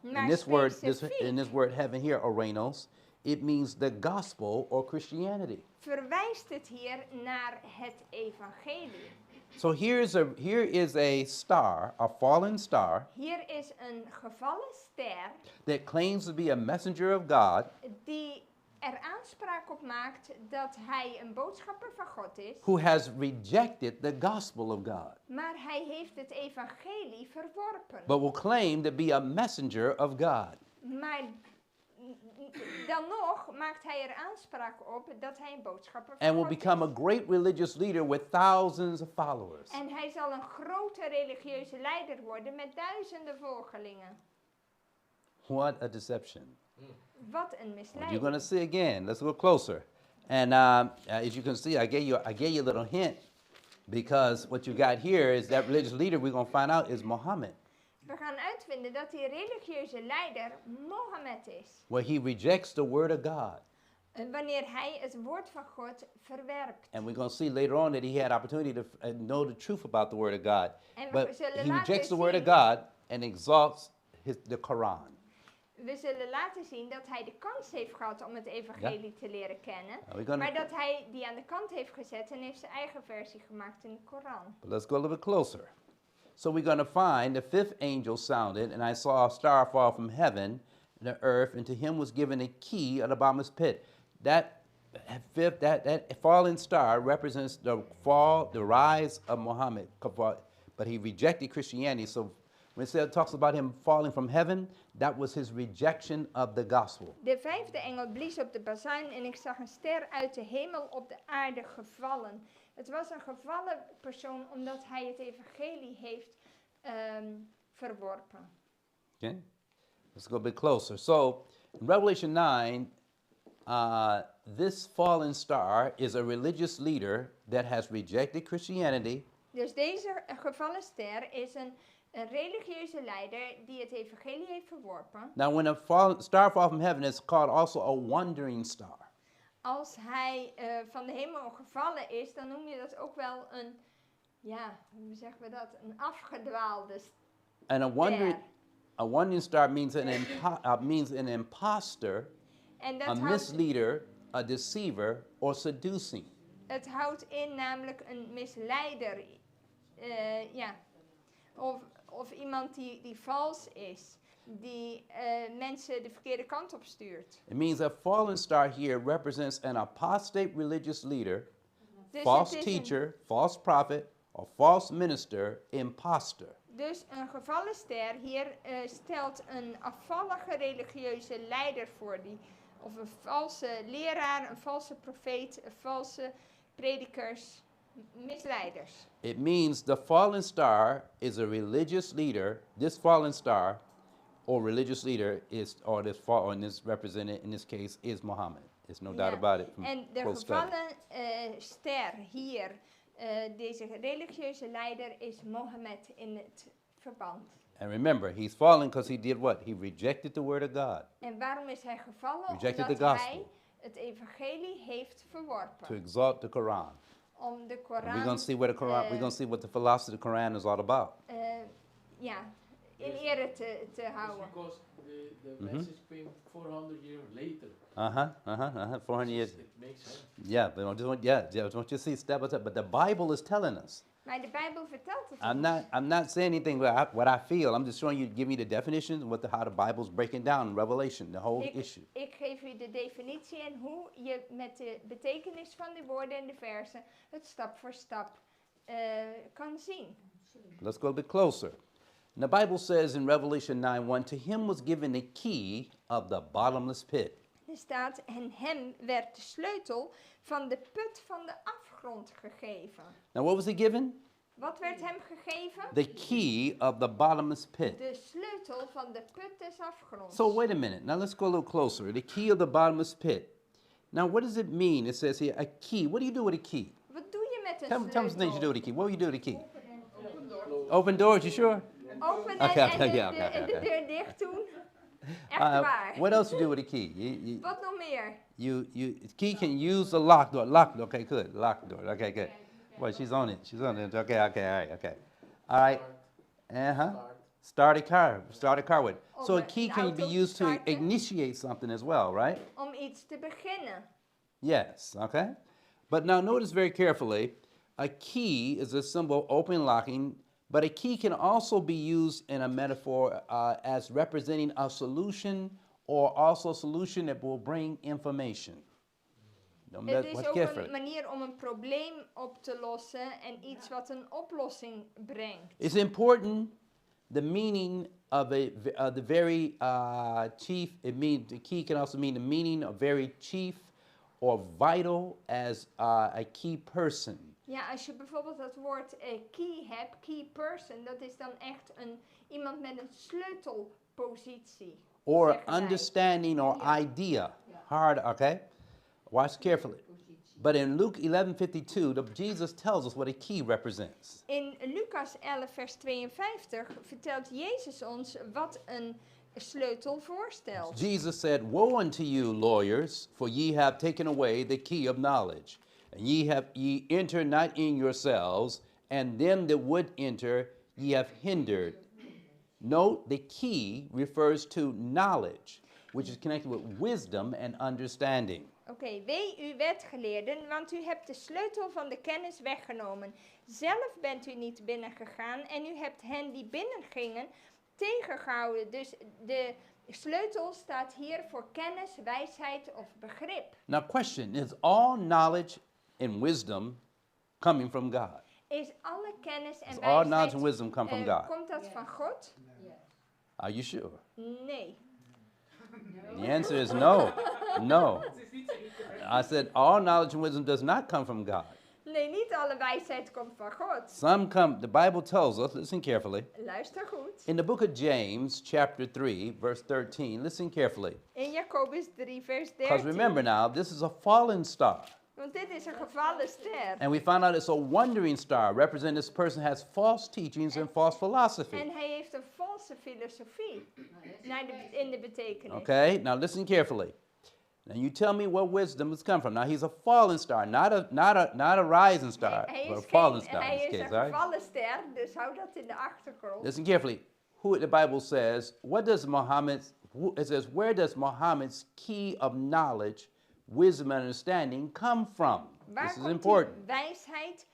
Maar in this word, specifiek in this word heaven here, orenos, it means the gospel or Christianity. verwijst het hier naar het evangelie. So here is a star, a fallen star, Hier is een gevallen ster that claims to be a messenger of God, die er aanspraak op maakt dat hij een boodschapper van God is. who has rejected the gospel of God, Maar hij heeft het evangelie verworpen. but will claim to be a messenger of God. Maar dan nog maakt hij er aanspraak op dat hij een boodschapper van And will God become is. a great religious leader with thousands of followers. En hij zal een grote religieuze leider worden met duizenden volgelingen. What a deception. Wat een You're going misleiding. to see again. Let's go closer. And as you can see, I gave you a little hint, because what you got here is that religious leader we're going to find out is Muhammad, We gaan uitvinden dat die religieuze leider Mohammed is. where he rejects the word of God. Wanneer hij het woord van God verwerpt. And we're going to see later on that he had opportunity to know the truth about the word of God. En we But zullen he later rejects the word of zien- God and exalts the Quran. We zullen laten zien dat hij de kans heeft gehad om het evangelie te leren kennen. we're gonna- Maar dat hij die aan de kant heeft gezet en heeft zijn eigen versie gemaakt in de Koran. But let's go a little bit closer. So we're going to find the fifth angel sounded, and I saw a star fall from heaven to the earth, and to him was given a key of the bottomless pit. That fallen star represents the rise of Muhammad. But he rejected Christianity. So when it talks about him falling from heaven, that was his rejection of the gospel. De vijfde engel blies op de bazuin en ik zag een ster uit de hemel op de aarde gevallen. Het was een gevallen persoon omdat hij het evangelie heeft verworpen. Okay? Let's go a bit closer. So in Revelation 9, this fallen star is a religious leader that has rejected Christianity. Dus deze gevallen ster is een religieuze leider die het evangelie heeft verworpen. Now, when a star falls from heaven, it's called also a wandering star. Als hij van de hemel gevallen is, dan noem je dat ook wel een, ja, hoe zeggen we dat? Een afgedwaalde ster. And a wandering star means an imposter, En a dat houdt, misleader, a deceiver, or seducing. het houdt in namelijk een misleider. Ja. Of iemand die vals is. Die mensen de verkeerde kant op stuurt. It means a fallen star here represents an apostate religious leader, Dus false het is teacher, false prophet, or false minister, imposter. Dus een gevallen ster hier stelt een afvallige religieuze leider voor. Of een valse leraar, een valse profeet, een valse predikers, misleiders. It means the fallen star is a religious leader. This fallen star or religious leader is, represented in this case, is Muhammad. There's no doubt Ja. about it. From En de close study. gevallen ster hier, deze religieuze leider, is Mohammed in het verband. And remember, he's fallen because he did what? He rejected the word of God En waarom is hij gevallen? Rejected Omdat the gospel. hij het evangelie heeft verworpen. to exalt the Quran. Om de And Koran, we're going to see where the Quran. We're going to see what the philosophy of the Quran is all about. ja, in ere te It's houden. because the message came 400 years later. 400 years. It makes sense. Yeah, but don't you see step by step? But the Bible is telling us. Maar de Bijbel vertelt het I'm ons. not saying anything what I feel. I'm just showing you, give me the definitions, how the Bible's breaking down in Revelation, the whole issue. Ik geef u de definitie en hoe je met de betekenis van de woorden en de versen het stap voor stap kan zien. Let's go a bit closer. And the Bible says in Revelation 9:1, to him was given the key of the bottomless pit. Er staat, en hem werd de sleutel van de put van de afgrond gegeven. Now, what was he given? Wat werd hem gegeven? The key of the bottomless pit. De sleutel van de put des afgronds. So wait a minute. Now let's go a little closer. The key of the bottomless pit. Now what does it mean? It says here a key. What do you do with a key? Wat doe je met een Tell me some things you do sleutel? with a key. What do you do with a key? Open doors, you sure? Open Okay, en, okay, en yeah, de, okay, en de okay. deur dicht doen. Echt waar. What else you do with a key? Wat nog meer? Key can use the lock door. Lock door. Okay, good. Lock door. Okay, good. Well, she's on it. She's on it. Okay, okay, all right, okay. All right. Uh-huh. Start a car. Start a car with. So a key can be used to initiate something as well, right? Om iets te beginnen. Yes, okay. But now notice very carefully, a key is a symbol of open locking, but a key can also be used in a metaphor as representing a solution or also a solution that will bring information. Het is Watch ook carefully. een manier om een probleem op te lossen en iets wat een oplossing brengt. It's important the meaning of the very chief. It means the key can also mean the meaning of very chief or vital as a key person. Ja, als je bijvoorbeeld het woord key hebt, key person, dat is dan echt iemand met een sleutelpositie. Or zeggen wij. understanding or idea. Hard, okay? Watch carefully. But in Luke 11:52, Jesus tells us what a key represents. In Lucas 11 vers 52 vertelt Jezus ons wat een sleutel voorstelt. Jesus said, "Woe unto you, lawyers, for ye have taken away the key of knowledge, and ye enter not in yourselves, and them that would enter ye have hindered." Note the key refers to knowledge, which is connected with wisdom and understanding. Oké, wee u wetgeleerden, want u hebt de sleutel van de kennis weggenomen. Zelf bent u niet binnengegaan en u hebt hen die binnengingen tegengehouden. Dus de sleutel staat hier voor kennis, wijsheid of begrip. Now, question: is all knowledge and wisdom coming from God? Is alle kennis en Does all knowledge wijsheid, and wisdom come from God? komt dat van God? Are you sure? Nee. The answer is no. No. I said all knowledge and wisdom does not come from God. Nee, niet alle wijsheid komt van God. Some come, the Bible tells us, listen carefully. Luister goed. In the book of James, chapter 3, verse 13, listen carefully. In Jacobus 3 vers Because 13. remember now, this is a fallen star. Want dit is een gevallen ster. And we found out it's a wandering star, representing this person has false teachings and false philosophy. En hij heeft een valse filosofie in de betekenis. Okay, now listen carefully. Now you tell me where wisdom has come from. Now he's a fallen star, not a rising star, Hij but a is, fallen star in hij this is case, een all right? gevallen ster, dus hou dat in de achtergrond. Listen carefully. Who the Bible says, what does it says, where does Muhammad's key of knowledge, wisdom and understanding come from? Waar This is komt important. die wijsheid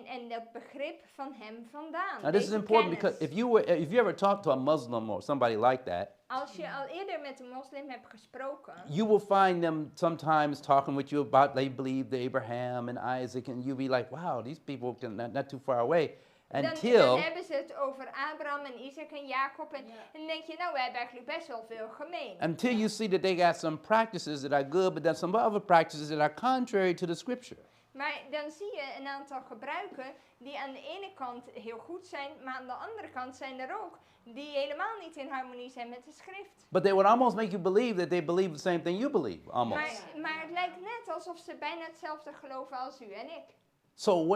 en dat begrip van hem vandaan? Now this is Deze important kennis. because if you ever talk to a Muslim or somebody like that, Als je al eerder met een moslim hebt gesproken, you will find them sometimes talking with you about they believe the Abraham and Isaac, and you'll be like, wow, these people can not too far away. dan Until hebben ze het over Abraham en Isaac en Jacob. En dan denk je, nou, we hebben eigenlijk best wel veel gemeen. until you see that they got some practices that are good, but then some other practices that are contrary to the scripture. Maar dan zie je een aantal gebruiken die aan de ene kant heel goed zijn, maar aan de andere kant zijn er ook die helemaal niet in harmonie zijn met de schrift. But they would almost make you believe that they believe the same thing you believe, almost. Maar het lijkt net alsof ze bijna hetzelfde geloven als u en ik. So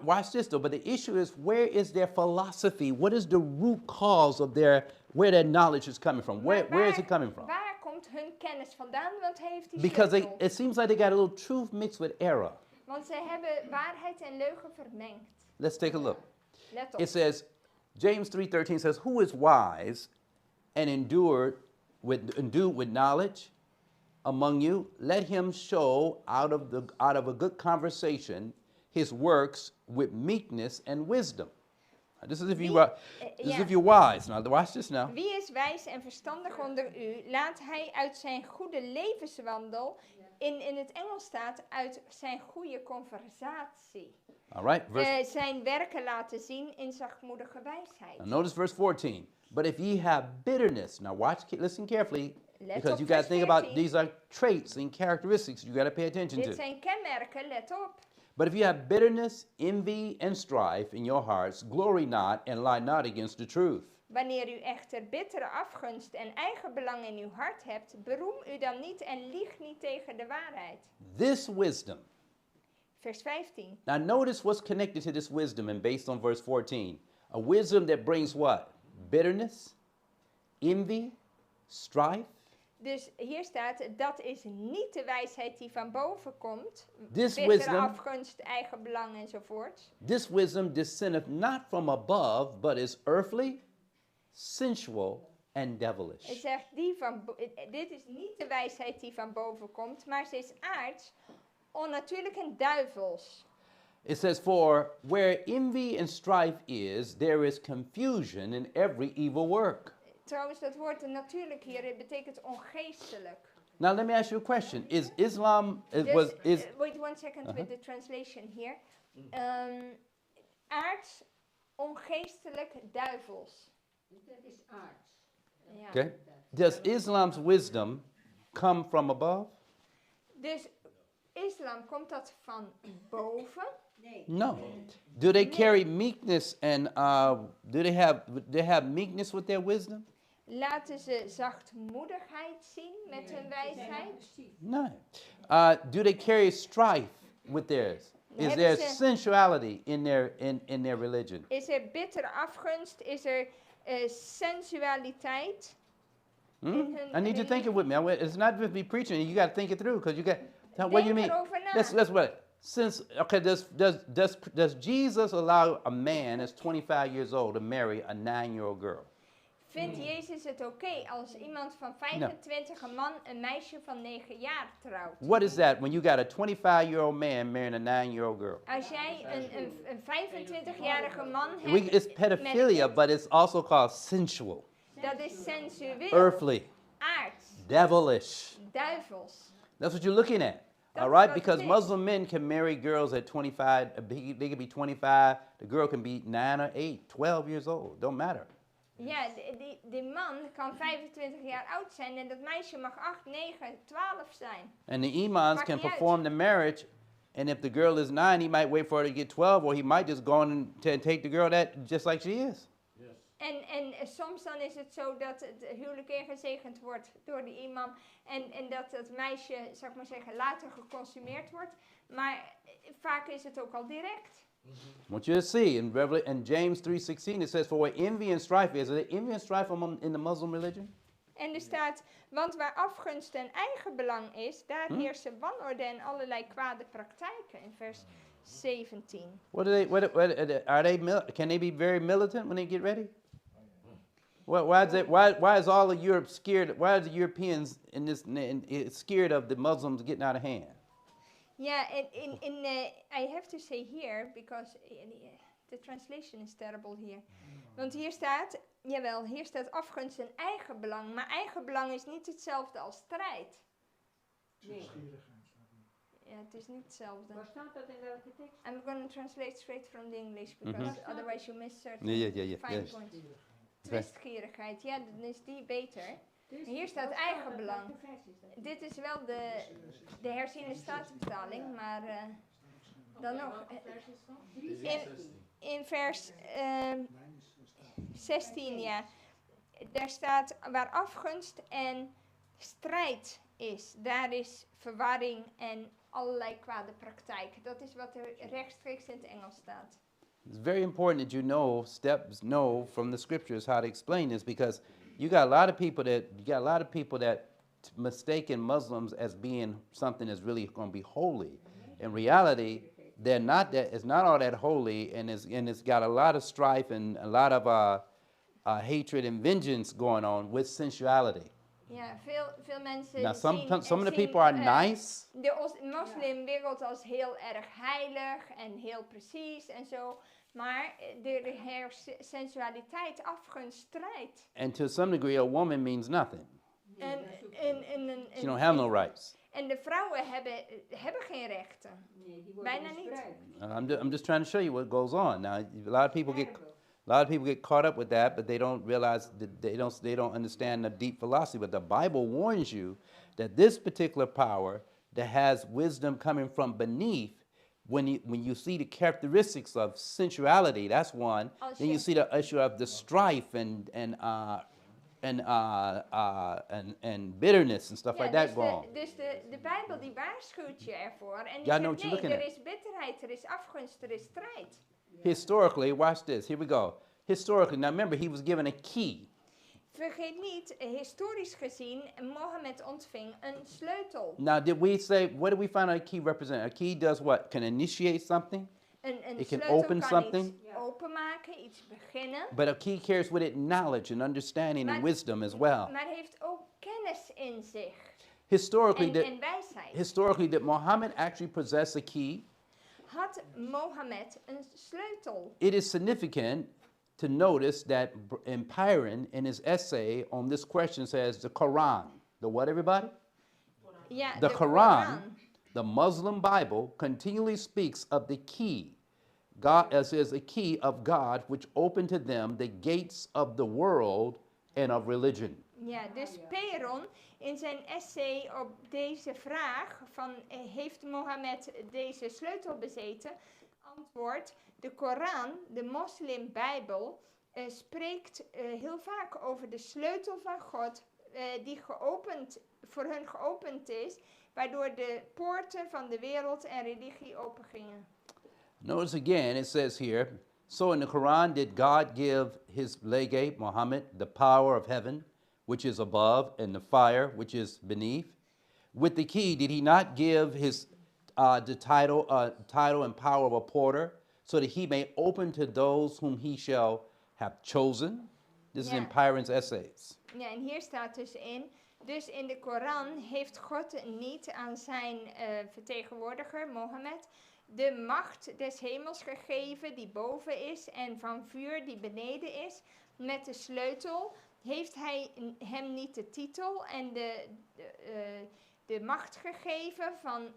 watch this though, but the issue is where is their philosophy? What is the root cause of where their knowledge is coming from? Maar Where is it coming from? Waar komt hun kennis vandaan? Want hij heeft die Because sleutel. it seems like they got a little truth mixed with error. Want zij hebben waarheid en leugen vermengd. Let's take a look. Let op. It says, James 3:13 says, who is wise and endued with knowledge among you? Let him show out of a good conversation his works with meekness and wisdom. Now, this is if you're wise. Now watch this now. Wie is wijs en verstandig onder u? Laat hij uit zijn goede levenswandel, in het Engels staat, uit zijn goede conversatie, All right. zijn werken laten zien in zachtmoedige wijsheid. Now notice verse 14. But if ye have bitterness, now listen carefully, Let because op you got to vers think about 14. these are traits and characteristics you got to pay attention Dit to. zijn kenmerken, let op. But if you have bitterness, envy, and strife in your hearts, glory not and lie not against the truth. Wanneer u echter bittere afgunst en eigenbelang in uw hart hebt, beroem u dan niet en lieg niet tegen de waarheid. This wisdom. Vers 15. Now notice what's connected to this wisdom and based on verse 14. A wisdom that brings what? Bitterness, envy, strife. Dus hier staat, dat is niet de wijsheid die van boven komt. This Bittere wisdom- afgunst, eigenbelang enzovoort. This wisdom descendeth not from above, but is earthly, sensual, and Het devilish. zegt, dit is niet de wijsheid die van boven komt, maar ze is aards, onnatuurlijk en duivels. It says, for where envy and strife is, there is confusion in every evil work. Trouwens, dat woord natuurlijk hier, het betekent ongeestelijk. Now let me ask you a question. Is Islam, Dus, wait one second with the translation here. Aards, ongeestelijk, duivels. Dat is aards. Ja. okay? Does Islam's wisdom come from above? Dus islam, komt dat van boven? Nee. No. Do they carry meekness and do they have meekness with their wisdom? Laten ze zachtmoedigheid zien met hun wijsheid? No. Do they carry strife with theirs? Is Hebben there ze- sensuality in their religion? Is er bittere afgunst? Is er sensualiteit? Hmm? in hun I need you to think it with me. It's not just me preaching. You got to think it through because you got. What do you Denk mean? erover na. Let's wait. Since okay, does Jesus allow a man that's 25 years old to marry a 9-year-old girl? Vindt Jezus het oké als iemand van 25, een man, een meisje van 9 jaar trouwt? What is that when you got a 25-year-old man marrying a 9-year-old girl? Als jij een 25-jarige man hebt, It's met pedophilia, een but it's also called sensual, kind, dat is sensueel, earthly, aards, devilish. duivels. That's what you're looking at. That's All right, what because it is. Muslim men can marry girls at 25. They can be 25. The girl can be 9 or 8, 12 years old. Don't matter. Ja, die man kan 25 jaar oud zijn en dat meisje mag 8, 9, 12 zijn. And the imams Maakt can niet uit. perform the marriage. And if the girl is 9, he might wait for her to get 12, or he might just go on and take the girl that just like she is. Yes. En soms dan is het zo dat het huwelijk ingezegend wordt door de imam en dat het meisje, zou ik maar zeggen, later geconsumeerd wordt. Maar vaak is het ook al direct. I want you to see in James 3:16 it says, "For where envy and strife is there envy and strife in the Muslim religion?" En er staat, want waar afgunst en eigenbelang is, daar heersen wanorde en allerlei kwade praktijken in vers 17. What do they? What are they? Can they be very militant when they get ready? Why is all of Europe scared? Why are the Europeans scared of the Muslims getting out of hand? Ja, I have to say here, because the translation is terrible here. Want hier staat, jawel, hier staat afgunst en eigenbelang. Maar eigenbelang is niet hetzelfde als strijd. Nee. Ja, het is niet hetzelfde. Waar staat dat in welke tekst? I'm going to translate straight from the English, because otherwise you miss certain Yeah. fine points. Twistgierigheid, ja, dan is die beter. Hier staat eigenbelang. Dit is wel de herziene statenvertaling, maar dan nog. In vers 16, ja. Daar staat waar afgunst en strijd is. Daar is verwarring en allerlei kwade praktijk. Dat is wat er rechtstreeks in het Engels staat. It's very important that you know from the scriptures how to explain this, because you got a lot of people that mistaken Muslims as being something that's really going to be holy. In reality, they're not that. It's not all that holy, and it's got a lot of strife and a lot of hatred and vengeance going on with sensuality. Ja, veel mensen Now, some of the zien, people are nice. De moslimwereld als heel erg heilig en heel precies en zo. Maar er heerst sensualiteit, afgunst, strijd. And to some degree, a woman means nothing. She don't have no rights. En de vrouwen hebben geen rechten. Nee, die worden Bijna niet. misbruikt. I'm just trying to show you what goes on. Now, a lot of people get caught up with that, but they don't realize that they don't understand the deep philosophy. But the Bible warns you that this particular power that has wisdom coming from beneath, when you see the characteristics of sensuality, that's one. Als Then you je- see the issue of the strife and bitterness and stuff Ja, like that dus going on. de Bijbel die waarschuwt je ervoor. En die Ja, I know zegt, what you're nee, looking er at. is bitterheid, er is afgunst, er is strijd. Historically, watch this. Here we go. Historically, now remember, he was given a key. Vergeet niet, historisch gezien, Mohammed ontving een sleutel. Now, did we say, what did we find a key represent? A key does what? Can initiate something, Een It can sleutel open kan something. iets openmaken, iets beginnen. but a key carries with it knowledge and understanding and Maar- wisdom as well. Maar heeft ook kennis in zich. Historically, En wijsheid. historically, did Muhammad actually possess a key? Had Mohammed een sleutel? It is significant to notice that in Byron, in his essay on this question, says the Quran. The what, everybody? Ja, The de Quran, the Muslim Bible, continually speaks of the key. God, as is a key of God, which opened to them the gates of the world and of religion. Ja, dus Peron in zijn essay op deze vraag van heeft Mohammed deze sleutel bezeten? Antwoord, de Koran, de moslimbijbel, spreekt heel vaak over de sleutel van God die voor hun geopend is, waardoor de poorten van de wereld en religie opengingen. Notice again, it says here, so in the Quran did God give his legate, Muhammad, the power of heaven, which is above, and the fire, which is beneath. With the key, did he not give his the title and power of a porter, so that he may open to those whom he shall have chosen? This is in Yeah. Byron's essays. Ja, en hier staat dus in, dus in de Koran heeft God niet aan zijn vertegenwoordiger, Mohammed, de macht des hemels gegeven die boven is en van vuur die beneden is. Met de sleutel heeft hij hem niet de titel en de macht gegeven van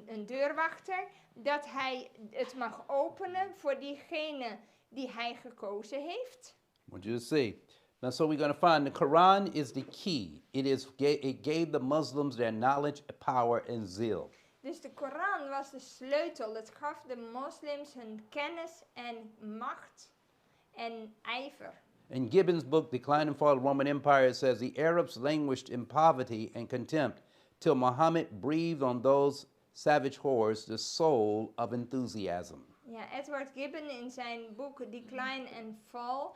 een deurwachter, dat hij het mag openen voor diegene die hij gekozen heeft. I want you to see. Now, so we're going to find the Quran is the key. It gave the Muslims their knowledge, power, and zeal. Dus de Koran was de sleutel. Het gaf de moslims hun kennis en macht en ijver. In Gibbon's book, Decline and Fall of the Roman Empire, it says the Arabs languished in poverty and contempt till Muhammad breathed on those savage hordes the soul of enthusiasm. Ja, Edward Gibbon in zijn boek Decline and Fall,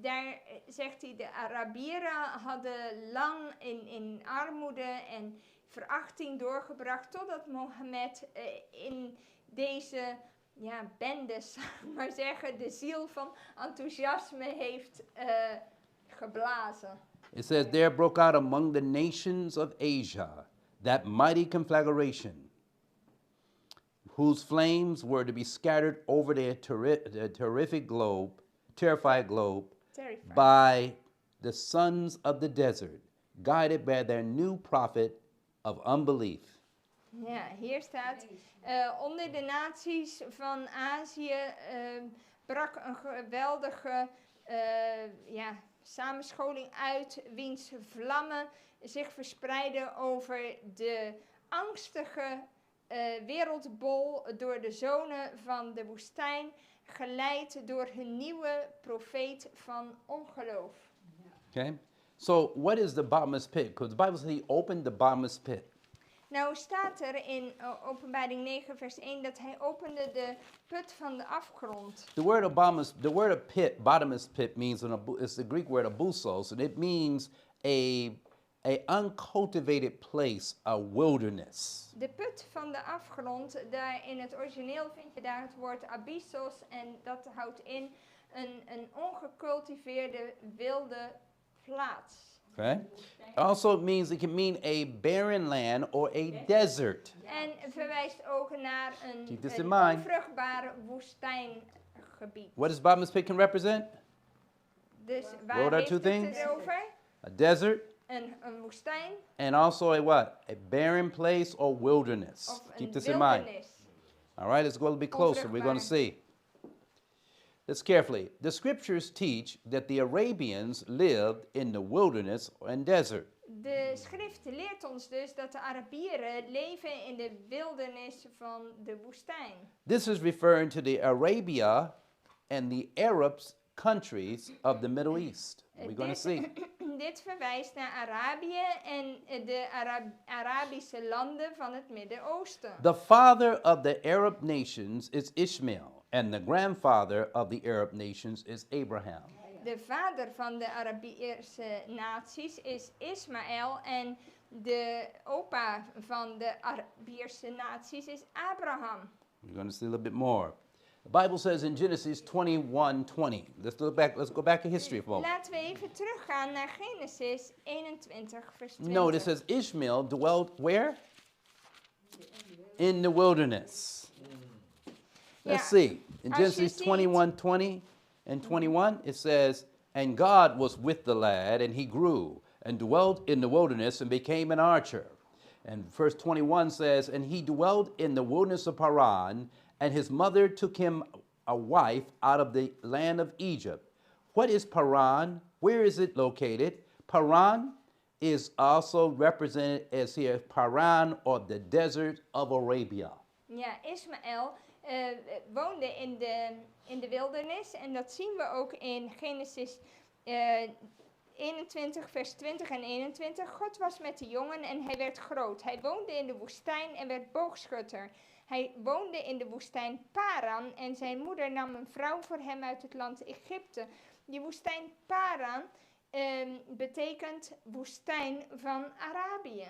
daar zegt hij de Arabieren hadden lang in armoede en verachting doorgebracht totdat Mohammed in deze bendes, maar zeggen, de ziel van enthousiasme heeft geblazen. It says, there broke out among the nations of Asia that mighty conflagration, whose flames were to be scattered over the terrified globe, Terrified. by the sons of the desert, guided by their new prophet of unbelief. Ja, hier staat, onder de naties van Azië brak een geweldige samenscholing uit, wiens vlammen zich verspreiden over de angstige wereldbol door de zonen van de woestijn, geleid door hun nieuwe profeet van ongeloof. Okay? So, what is the bottomless pit? Because the Bible says he opened the bottomless pit. Nou staat er in Openbaring 9 vers 1 dat hij opende de put van de afgrond. The word of pit, bottomless pit, means it's the Greek word abusos, and it means a uncultivated place, a wilderness. De put van de afgrond, daar in het origineel vind je daar het woord abyssos en dat houdt in een ongecultiveerde wilde plaats. Okay? Also, it can mean a barren land or a desert. En verwijst ook naar Keep this een in mind. onvruchtbaar woestijngebied. What does bottomless pit can represent? Dus What waar are heeft two het things? het over? A desert, Een woestijn and also a what? A barren place or wilderness. of Keep een this in mind. wildernis. All right, let's go a little bit closer. We're going to see. Let's carefully. The scriptures teach that the Arabians lived in the wilderness and desert. de schrift leert ons dus dat de Arabieren leven in de wildernis van de woestijn. This is referring to the Arabia and the Arabs countries of the Middle East. We're going to see. Dit verwijst naar Arabië en de Arabische landen van het Midden-Oosten. The father of the Arab nations is Ishmael, and the grandfather of the Arab nations is Abraham. De vader van de Arabische naties is Ismaël en de opa van de Arabische naties is Abraham. We're going to see a little bit more. The Bible says in Genesis 21:20. Let's go back to history for a moment. Laten we even teruggaan naar Genesis 21 vers 20. Note it says Ishmael dwelt where? In the wilderness. Let's Yeah. see. In Als je Genesis ziet- 21:20 and 21, it says, "And God was with the lad, and he grew, and dwelt in the wilderness, and became an archer." And verse 21 says, "And he dwelt in the wilderness of Paran, and his mother took him a wife out of the land of Egypt." What is Paran? Where is it located? Paran is also represented as here Paran, or the desert of Arabia. Ja, Ismaël woonde in de wildernis en dat zien we ook in Genesis 21 vers 20 en 21. God was met de jongen en hij werd groot. Hij woonde in de woestijn en werd boogschutter. Hij woonde in de woestijn Paran en zijn moeder nam een vrouw voor hem uit het land Egypte. Die woestijn Paran betekent woestijn van Arabië.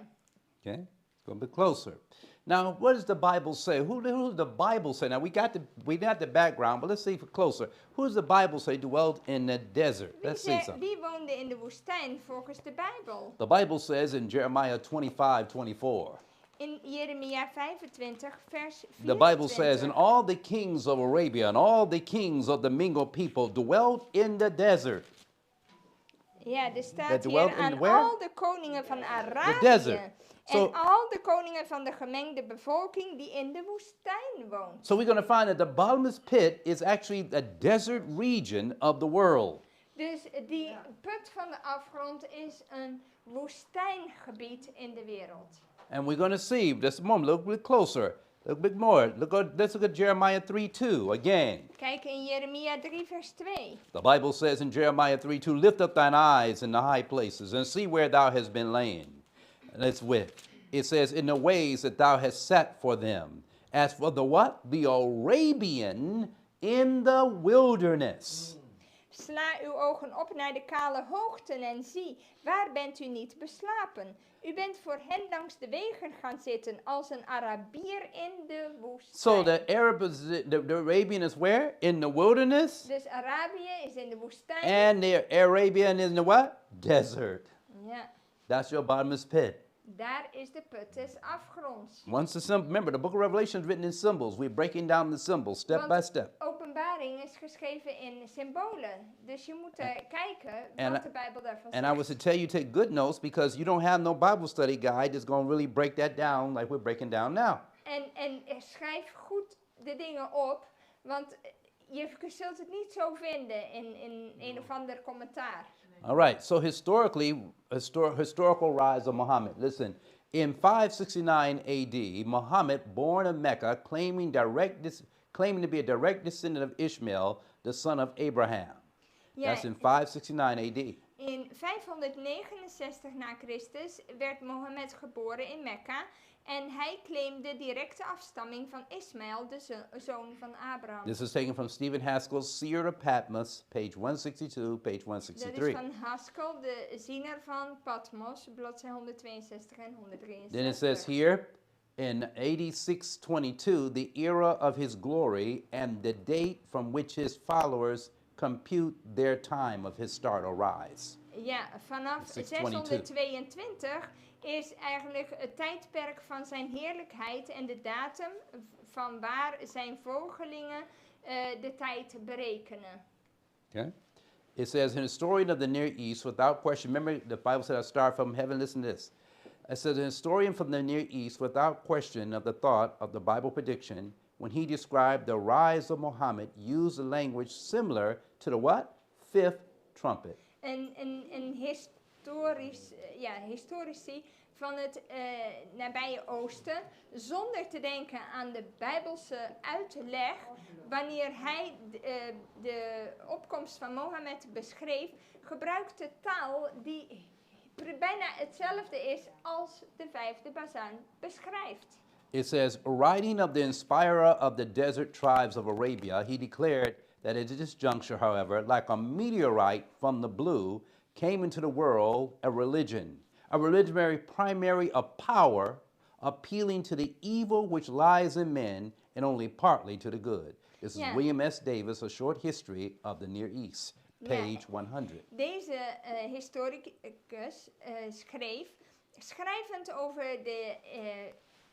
Okay, let's go a bit closer. Now, what does the Bible say? Who does the Bible say? Now, we got the background, but let's see for closer. Who does the Bible say dwelt in the desert? Let's see something. Wie woonde in de woestijn volgens de Bijbel? The Bible says in Jeremiah 25:24. In Jeremia 25 vers 24. The Bible says, "And all the kings of Arabia and all the kings of the mingled people dwelt in the desert." Ja, er staat That dwelt hier in aan where? al de koningen van Arabië. desert. So- en al de koningen van de gemengde bevolking die in de woestijn woont. So we're going to find that the bottomless pit is actually the desert region of the world. Dus die put van de afgrond is een woestijngebied in de wereld. And we're going to see, just a moment, look a bit closer, look a bit more. Let's look at Jeremiah 3:2 again. Kijk in Jeremia 3 vers 2. The Bible says in Jeremiah 3:2, "Lift up thine eyes in the high places, and see where thou hast been lain." And it's with. It says, "In the ways that thou hast set for them. As for the what? The Arabian in the wilderness." Sla uw ogen op naar de kale hoogten en zie, waar bent u niet beslapen? U bent voor hen langs de wegen gaan zitten als een Arabier in de woestijn. So the Arabian is where? In the wilderness. Dus Arabië is in de woestijn. And the Arabian is in the what? Desert. Ja, That's your bottomless pit. daar is de put des afgronds. Remember, the book of Revelation is written in symbols. We're breaking down the symbols step by Want step. Openbaring is geschreven in symbolen. Dus je moet kijken And wat de Bijbel daarvan And I zegt. was to tell you, take good notes, because you don't have no Bible study guide that's going to really break that down like we're breaking down now. En schrijf goed de dingen op, want je zult het niet zo vinden in een of ander commentaar. All right, so historical rise of Muhammad. Listen, in 569 AD, Muhammad, born in Mecca, claiming to be a direct descendant of Ishmael, the son of Abraham. Ja, That's in 569 AD. in 569 na Christus werd Mohammed geboren in Mekka en hij claimde directe afstamming van Ismaël, de zoon van Abraham. This is taken from Stephen Haskell's Seer of Patmos, page 162, page Dat 163. is van Haskell, de ziener van Patmos, bladzij 162 en 163. Then it says here, in 8622, the era of his glory and the date from which his followers compute their time of his start or rise. Ja, vanaf 622 is eigenlijk het tijdperk van zijn heerlijkheid en de datum van waar zijn volgelingen de tijd berekenen. Okay? It says, in a historian of the Near East, without question, remember the Bible said, I start from heaven, listen to this. It says, an historian from the Near East, without question of the thought of the Bible prediction, when he described the rise of Muhammad, used a language similar to the what? Fifth trumpet. Een historici van het nabije Oosten, zonder te denken aan de Bijbelse uitleg, wanneer hij de opkomst van Mohammed beschreef, gebruikte taal die bijna hetzelfde is als de vijfde bazuin beschrijft. It says, writing of the inspirer of the desert tribes of Arabia, he declared that at this juncture, however, like a meteorite from the blue, came into the world a religion primary of power, appealing to the evil which lies in men and only partly to the good. This is Yeah. William S. Davis, A Short History of the Near East, page 100. Deze historicus schreef, schrijvend over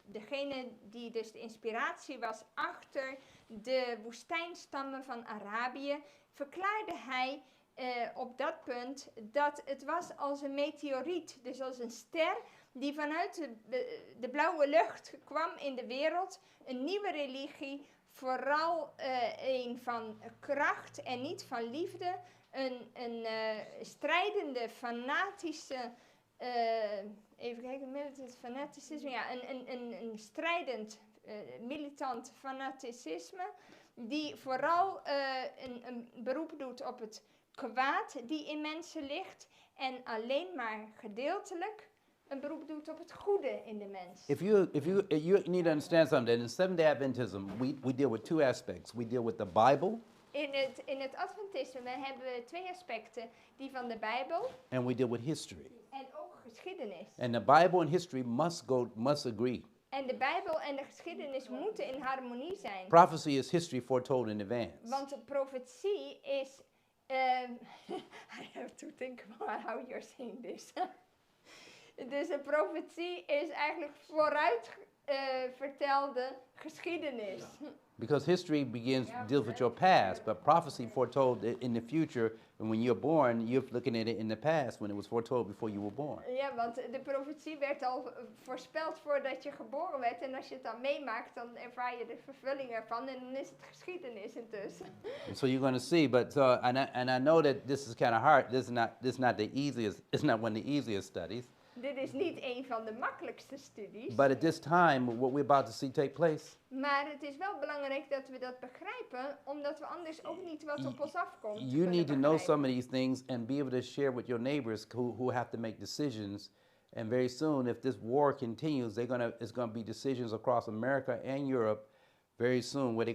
degene die dus de inspiratie was achter de woestijnstammen van Arabië, verklaarde hij op dat punt dat het was als een meteoriet, dus als een ster die vanuit de blauwe lucht kwam in de wereld, een nieuwe religie, vooral een van kracht en niet van liefde, een strijdende, fanatische, even kijken, militant fanaticisme, ja, een strijdend, militant fanaticisme, die vooral een beroep doet op het kwaad die in mensen ligt en alleen maar gedeeltelijk een beroep doet op het goede in de mens. If you need to understand something, in Seventh-day Adventism, we deal with two aspects. We deal with the Bible In het Adventisme hebben we twee aspecten, die van de Bijbel and we deal with history. en ook geschiedenis. And the Bible and history must agree. En de Bijbel en de geschiedenis moeten in harmonie zijn. Prophecy is history foretold in advance. Want de profetie is... I have to think about how you're saying this. Dus een profetie is eigenlijk vooruit vertelde geschiedenis. Because history deals with your past, but prophecy foretold in the future. And when you're born, you're looking at it in the past when it was foretold before you were born. Ja, want de profetie werd al voorspeld voordat je geboren werd. En als je het dan meemaakt, dan ervaar je de vervulling ervan. En dan is het geschiedenis intussen. And so you're going to see, but and I know that this is kind of hard. This is not the easiest. It's not one of the easiest studies. Dit is niet een van de makkelijkste studies. But at this time, what we're about to see take place, Maar het is wel belangrijk dat we dat begrijpen, omdat we anders ook niet wat op ons afkomt. you kunnen need to know begrijpen. some of these things and be able to share with your neighbors who have to make decisions. And very soon, if this war continues, it's going to be decisions across America and Europe. Very soon, where they're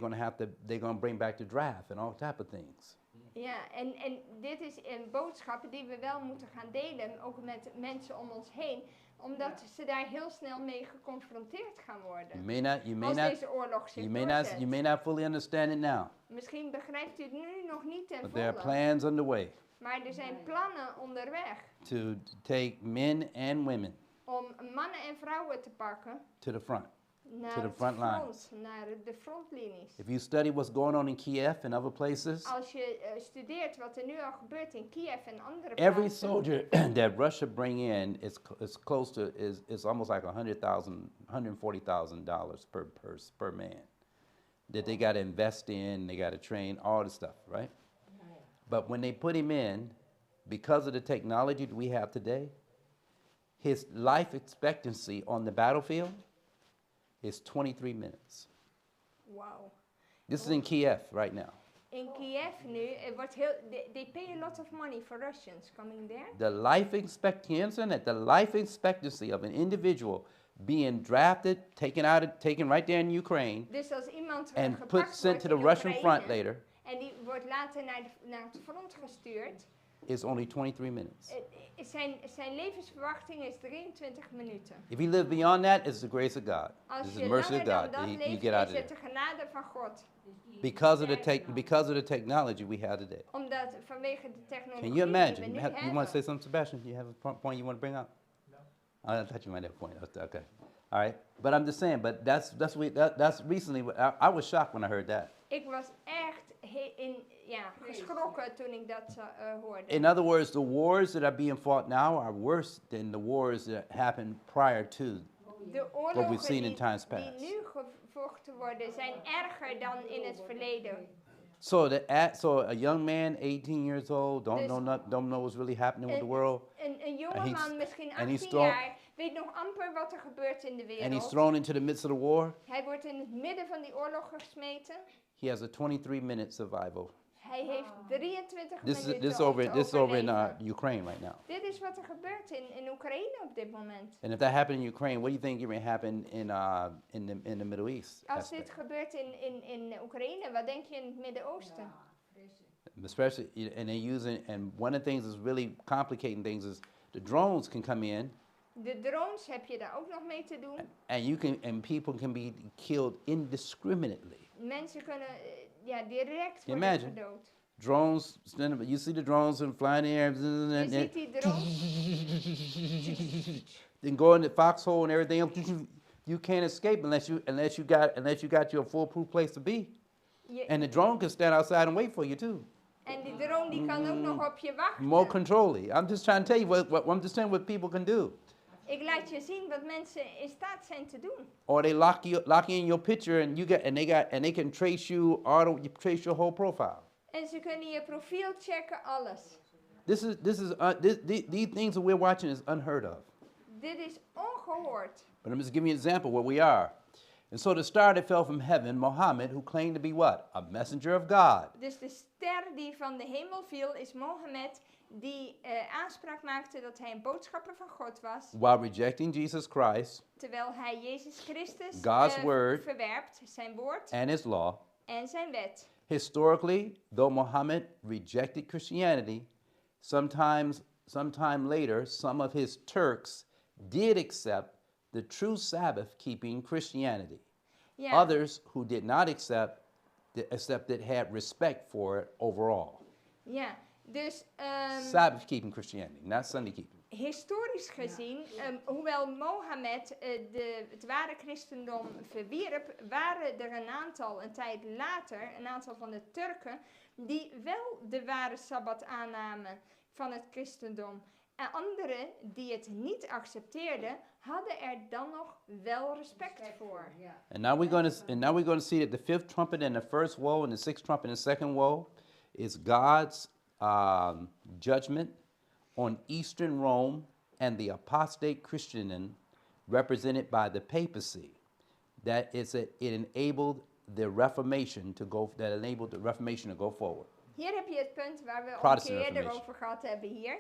going to bring back the draft and all type of things. Ja, en dit is een boodschap die we wel moeten gaan delen, ook met mensen om ons heen, omdat ze daar heel snel mee geconfronteerd gaan worden. Als deze oorlog zich doorzet. You may not fully understand it now, Misschien begrijpt u het nu nog niet ten but there are volle, plans underway maar er zijn plannen onderweg to take men and women om mannen en vrouwen te pakken to the front. naar the het front lines. front, naar de frontlinies. If you study what's going on in Kiev and other places, Als je studeert wat er nu al gebeurt in Kiev en andere every plaatsen, soldier that Russia bring in is close to is almost like $140,000 per man that they got to invest in, they got to train, all the stuff, right? But when they put him in, because of the technology that we have today, his life expectancy on the battlefield is 23 minutes. wauw. This is in Kiev right now. In Kiev nu, wordt they pay a lot of money for Russians coming there. The life expectancy of an individual being drafted, taken right there in Ukraine, Dus als iemand and gepakt sent to wordt the in Russian Oekraïne front later en die wordt later naar het front gestuurd, is only 23 minutes. zijn levensverwachting is 23 minuten. If you live beyond that, it's the grace of God. Als It's je the mercy langer of dan God. dat You leeft, get out is of het there. de genade van God. Because of the technology we have today. Omdat vanwege de technologie Can you die we imagine? nu You want to hebben. say something, Sebastian? You have a point you want to bring up? No. I thought you might have a point. Okay. All right. But I'm just saying, but that's recently, I was shocked when I heard that. Ik was echt geschrokken toen ik dat hoorde. In other words, the wars that are being fought now are worse than the wars that happened prior to. De we've oorlogen seen in times die past. nu gevochten worden zijn erger dan in het verleden. So a young man, 18 years old, Dus- don't know what's really happening with the world, Een jonge And he's- man, misschien and he's 18 thrown- jaar, weet nog amper wat er gebeurt in de and he's wereld. thrown into the midst of the war. Hij wordt in het midden van die oorlog gesmeten. He has a 23-minute survival. Hij heeft 23 This is minuten this om over te this is over in overleven. Ukraine right now. Dit is wat er gebeurt in Oekraïne op dit moment. And if that happened in Ukraine, what do you think is going to happen in the Middle East? Als dit aspect? gebeurt in Oekraïne, wat denk je in het Midden-Oosten? Especially, and they're using, and one of the things that's really complicating things is the drones can come in, De drones heb je daar ook nog mee te doen. and people can be killed indiscriminately. Mensen kunnen direct Can you worden imagine? gedood. Drones, you see the drones and flying in the Je air, ziet die drones, then go in the foxhole and everything else. You can't escape unless you got your foolproof place to be. And the drone can stand outside and wait for you too. en die drone die kan ook nog op je wachten. More controlly. I'm just trying to tell you I'm just saying what people can do. Ik laat je zien wat mensen in staat zijn te doen. Or they lock you in your picture and they can trace you trace your whole profile. En ze kunnen je profiel checken, alles. These things that we're watching is unheard of. Dit is ongehoord. But I'm just giving you an example where we are. And so the star that fell from heaven, Muhammad, who claimed to be what? A messenger of God. Dus de ster die van de hemel viel is Mohammed, die aanspraak maakte dat hij een boodschapper van God was, While rejecting Jesus Christ terwijl hij Jezus Christus God's word verwerpt, zijn woord and his law. en zijn wet. Historically, though Muhammad rejected Christianity, sometime later, some of his Turks did accept the true Sabbath-keeping Christianity. Ja, Others who did not accept it had respect for it overall. ja. Dus Sabbath-keeping Christianity, not Sunday-keeping. historisch gezien, hoewel Mohammed het ware christendom verwierp, waren er een tijd later, een aantal van de Turken, die wel de ware Sabbat aannamen van het christendom. En anderen die het niet accepteerden, hadden er dan nog wel respect voor. And now we're going to see that the fifth trumpet and the first woe and the sixth trumpet and the second woe is God's judgment on Eastern Rome and the apostate Christendom represented by the papacy. It enabled the Reformation to go forward. Hier heb je het punt waar we al een Protestant keer eerder Reformation. over gehad hebben hier.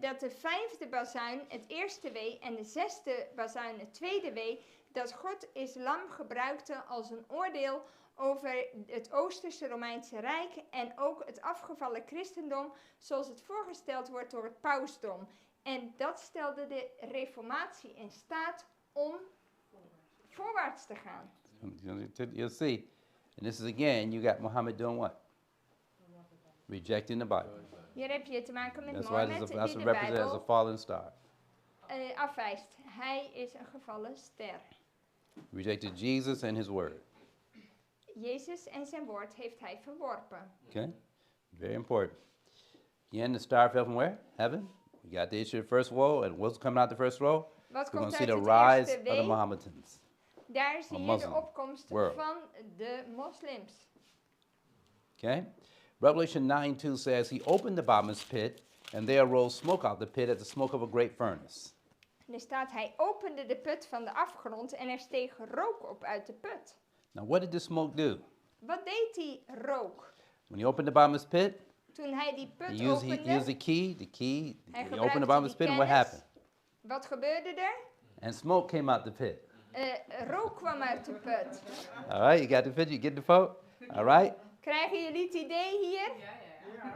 Dat de vijfde bazuin het eerste wee en de zesde bazuin het tweede wee, dat God islam gebruikte als een oordeel over het Oosterse Romeinse Rijk en ook het afgevallen christendom zoals het voorgesteld wordt door het pausdom. En dat stelde de reformatie in staat om voorwaarts te gaan. You'll see. And this is again, you got Muhammad doing what? Rejecting the Bible. Hier heb je te maken met That's why Mohammed that's die de represented as a Bijbel fallen star. afwijst. Hij is een gevallen ster. Rejected Jesus and his word. Jezus en zijn woord heeft hij verworpen. Okay? Very important. Again, the star fell from where? Heaven. We got the issue of the first woe, and what's coming out the first row? Wat We're going komt to see uit the het rise eerste of the wee? Mohammedans. Daar zie je Muslim de opkomst world. van de moslims. Okay? Revelation 9:2 says, He opened the bottomless pit, and there arose smoke out the pit as the smoke of a great furnace. Er staat, hij opende de put van de afgrond en er steeg rook op uit de put. Now, what did the smoke do? Wat deed die rook? When he opened the bottomless pit, Toen hij die put he used opende, the key. hij He opened the gebruikte bottomless die pit, and what kennis. happened? Wat gebeurde er? And smoke came out the pit. Rook kwam uit de put. All right, you got the picture? You get the vote? All right? Krijgen jullie het idee hier?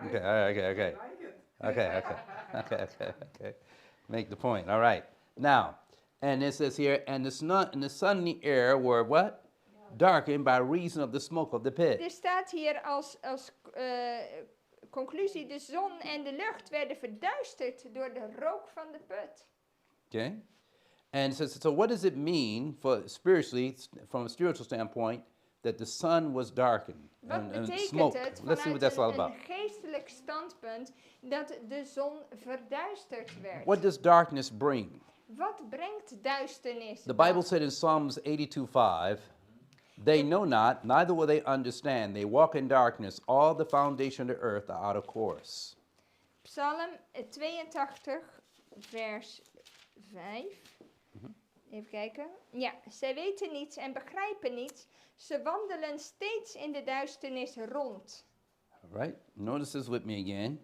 Okay, all right, okay. Make the point. All right. Now, and it says here, and the sun and the air were what? Darkened by reason of the smoke of the pit. Er staat hier als conclusie, de zon en de lucht werden verduisterd door de rook van de put. Okay? And it says, so what does it mean for spiritually, from a spiritual standpoint, that the sun was darkened Wat and betekent smoke? het Let's see what vanuit that's all een about. geestelijk standpunt dat de zon verduisterd werd? What does darkness bring? Wat brengt duisternis? The dan? Bible said in Psalms 82:5, They know not, neither will they understand. They walk in darkness. All the foundation of the earth are out of course. Psalm 82, vers 5. Even kijken. Ja, zij weten niets en begrijpen niets. Ze wandelen steeds in de duisternis rond. All right? Notice this with me again.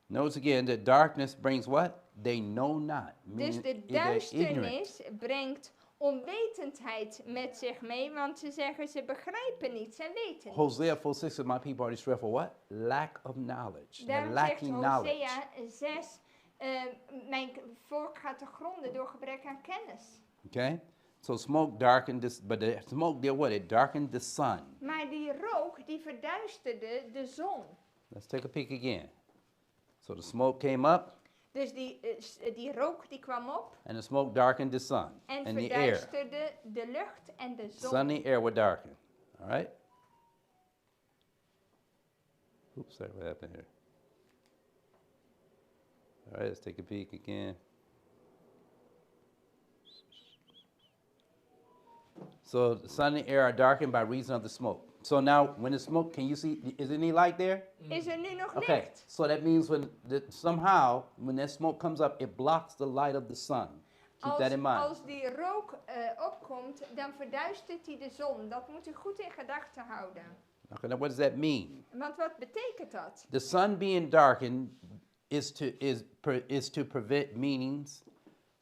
Notice again that darkness brings what? They know not. Dus Meaning de they're ignorant. duisternis brengt onwetendheid met zich mee, want ze zeggen ze begrijpen niets en weten niet. Hosea 4:6 says, my people are destroyed for what? Lack of knowledge. They're Daarom zegt lacking knowledge. Hosea 6, mijn volk gaat te gronden door gebrek aan kennis. Okay? So smoke darkened this, but the smoke did what? It darkened the sun. Maar die rook die verduisterde de zon. Let's take a peek again. So the smoke came up, Dus die rook die kwam op and the smoke darkened the sun en and the air. verduisterde de lucht en de Sun zon. and the air were darkened. All right? Oops, sorry, what happened here? All right, let's take a peek again. So the sun and the air are darkened by reason of the smoke. So now, when the smoke, can you see, is there any light there? Is er nu nog Okay, licht? so that means somehow, when that smoke comes up, it blocks the light of the sun. Keep that in mind. Als die rook opkomt, dan verduistert hij de zon. Dat moet u goed in gedachten houden. Okay, now what does that mean? Want wat betekent dat? The sun being darkened is to prevent meanings.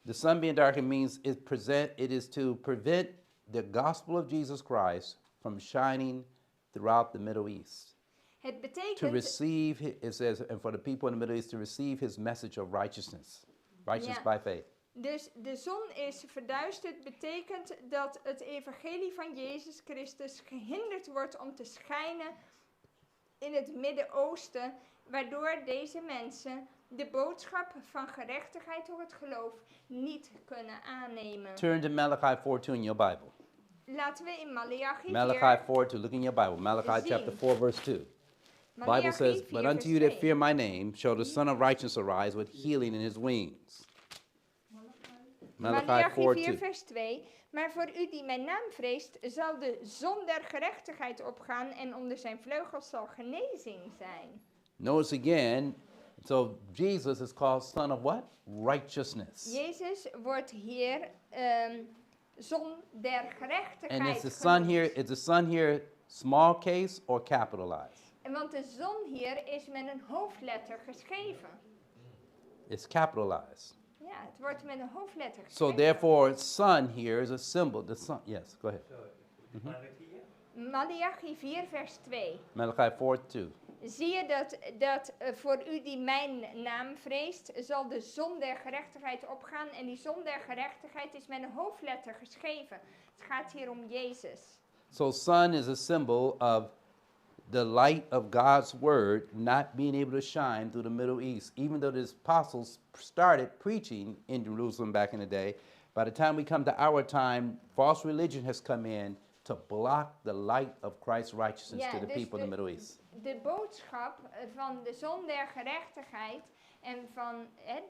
The sun being darkened means it is to prevent the gospel of Jesus Christ from shining throughout the Middle East. Het To betekent, receive, it says, and for the people in the Middle East to receive his message of righteousness Ja. by faith. dus de zon is verduisterd, betekent dat het evangelie van Jezus Christus gehinderd wordt om te schijnen in het Midden-Oosten, waardoor deze mensen de boodschap van gerechtigheid door het geloof niet kunnen aannemen. Turn to Malachi 4:2 in your Bible. Laten we in Malachi Malachi 4:2. Look in your Bible. Malachi Zien. chapter 4, verse 2. The Bible says, But unto you that fear my name shall the Son of Righteousness arise with healing in his wings. Malachi Malachi 4 4:2. vers 2. Maar voor u die mijn naam vreest, zal de zon der gerechtigheid opgaan en onder zijn vleugels zal genezing zijn. Notice again, so Jesus is called Son of what? Righteousness. Jezus wordt hier zon der gerechtigheid And is the sun here, genoemd. is the sun here small case or capitalized? En want de zon hier is met een hoofdletter geschreven. It's capitalized. Ja, het wordt met een hoofdletter So geschreven. therefore, sun here is a symbol. The sun, yes, go ahead. Malachi 4 vers 2. Malachi 4:2. Zie je dat voor u die mijn naam vreest, zal de zon der gerechtigheid opgaan. En die zon der gerechtigheid is met een hoofdletter geschreven. Het gaat hier om Jezus. So sun is a symbol of the light of God's word not being able to shine through the Middle East. Even though the apostles started preaching in Jerusalem back in the day, by the time we come to our time, false religion has come in to block the light of Christ's righteousness Ja, to the dus people in the Middle East. De boodschap van de zon der gerechtigheid en van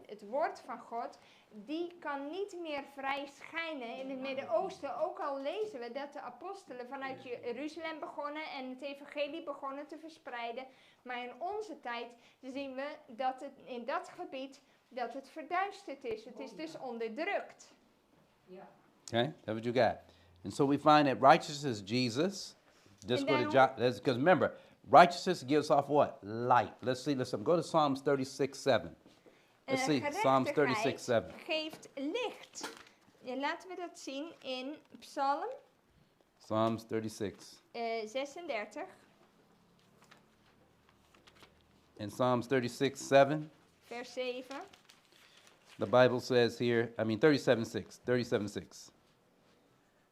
het woord van God, die kan niet meer vrij schijnen in het Midden-Oosten. Ook al lezen we dat de apostelen vanuit Jeruzalem begonnen en het evangelie begonnen te verspreiden. Maar in onze tijd zien we dat het in dat gebied dat het verduisterd is. Het is dus onderdrukt. Okay, that's what you got. And so we find that righteousness is Jesus. Just go to John, because remember, righteousness gives off what? Light. Let's go to Psalms 36:7. Let's see, Psalms 36:7. Geeft licht. Ja, laten we dat zien in Psalm Psalms 36. 36, In Psalms 36:7, vers 7. the Bible says here, 37:6.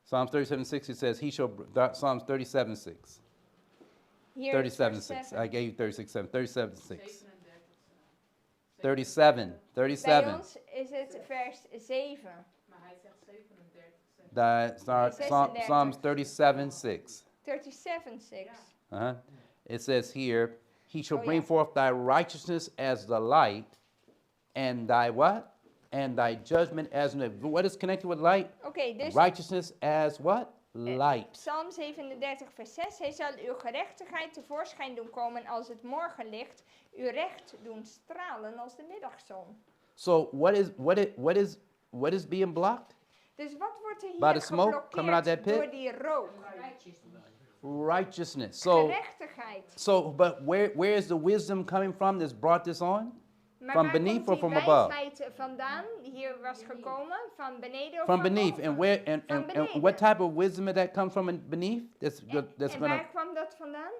Psalms 37:6, it says, Psalms 37:6. Hier 37:6. I gave you 36:7. 37:6. 37. 37. Bij 37. ons is het vers 7. Maar hij zegt 37. Psalms 37:6. 37:6. Uh-huh. It says here, he shall Oh, bring yeah. forth thy righteousness as the light, and thy what? And thy judgment as the. What is connected with light? Oké, dus Righteousness as what? light. Psalm 37 vers 6. Hij zal uw gerechtigheid tevoorschijn doen komen als het morgenlicht. Uw recht doen stralen als de middagzon. So what is being blocked? Dus wat wordt er By the hier smoke coming out that geblokkeerd pit? door die rook? Righteousness. So Gerechtigheid. but where is the wisdom coming from that's brought this on? Maar From waar beneath komt or die from above? wijsheid vandaan? Die hier was gekomen? Van beneden of From van beneath. boven? And where and Van what beneden. type of wisdom did that come from beneath? That's En gonna waar kwam dat vandaan?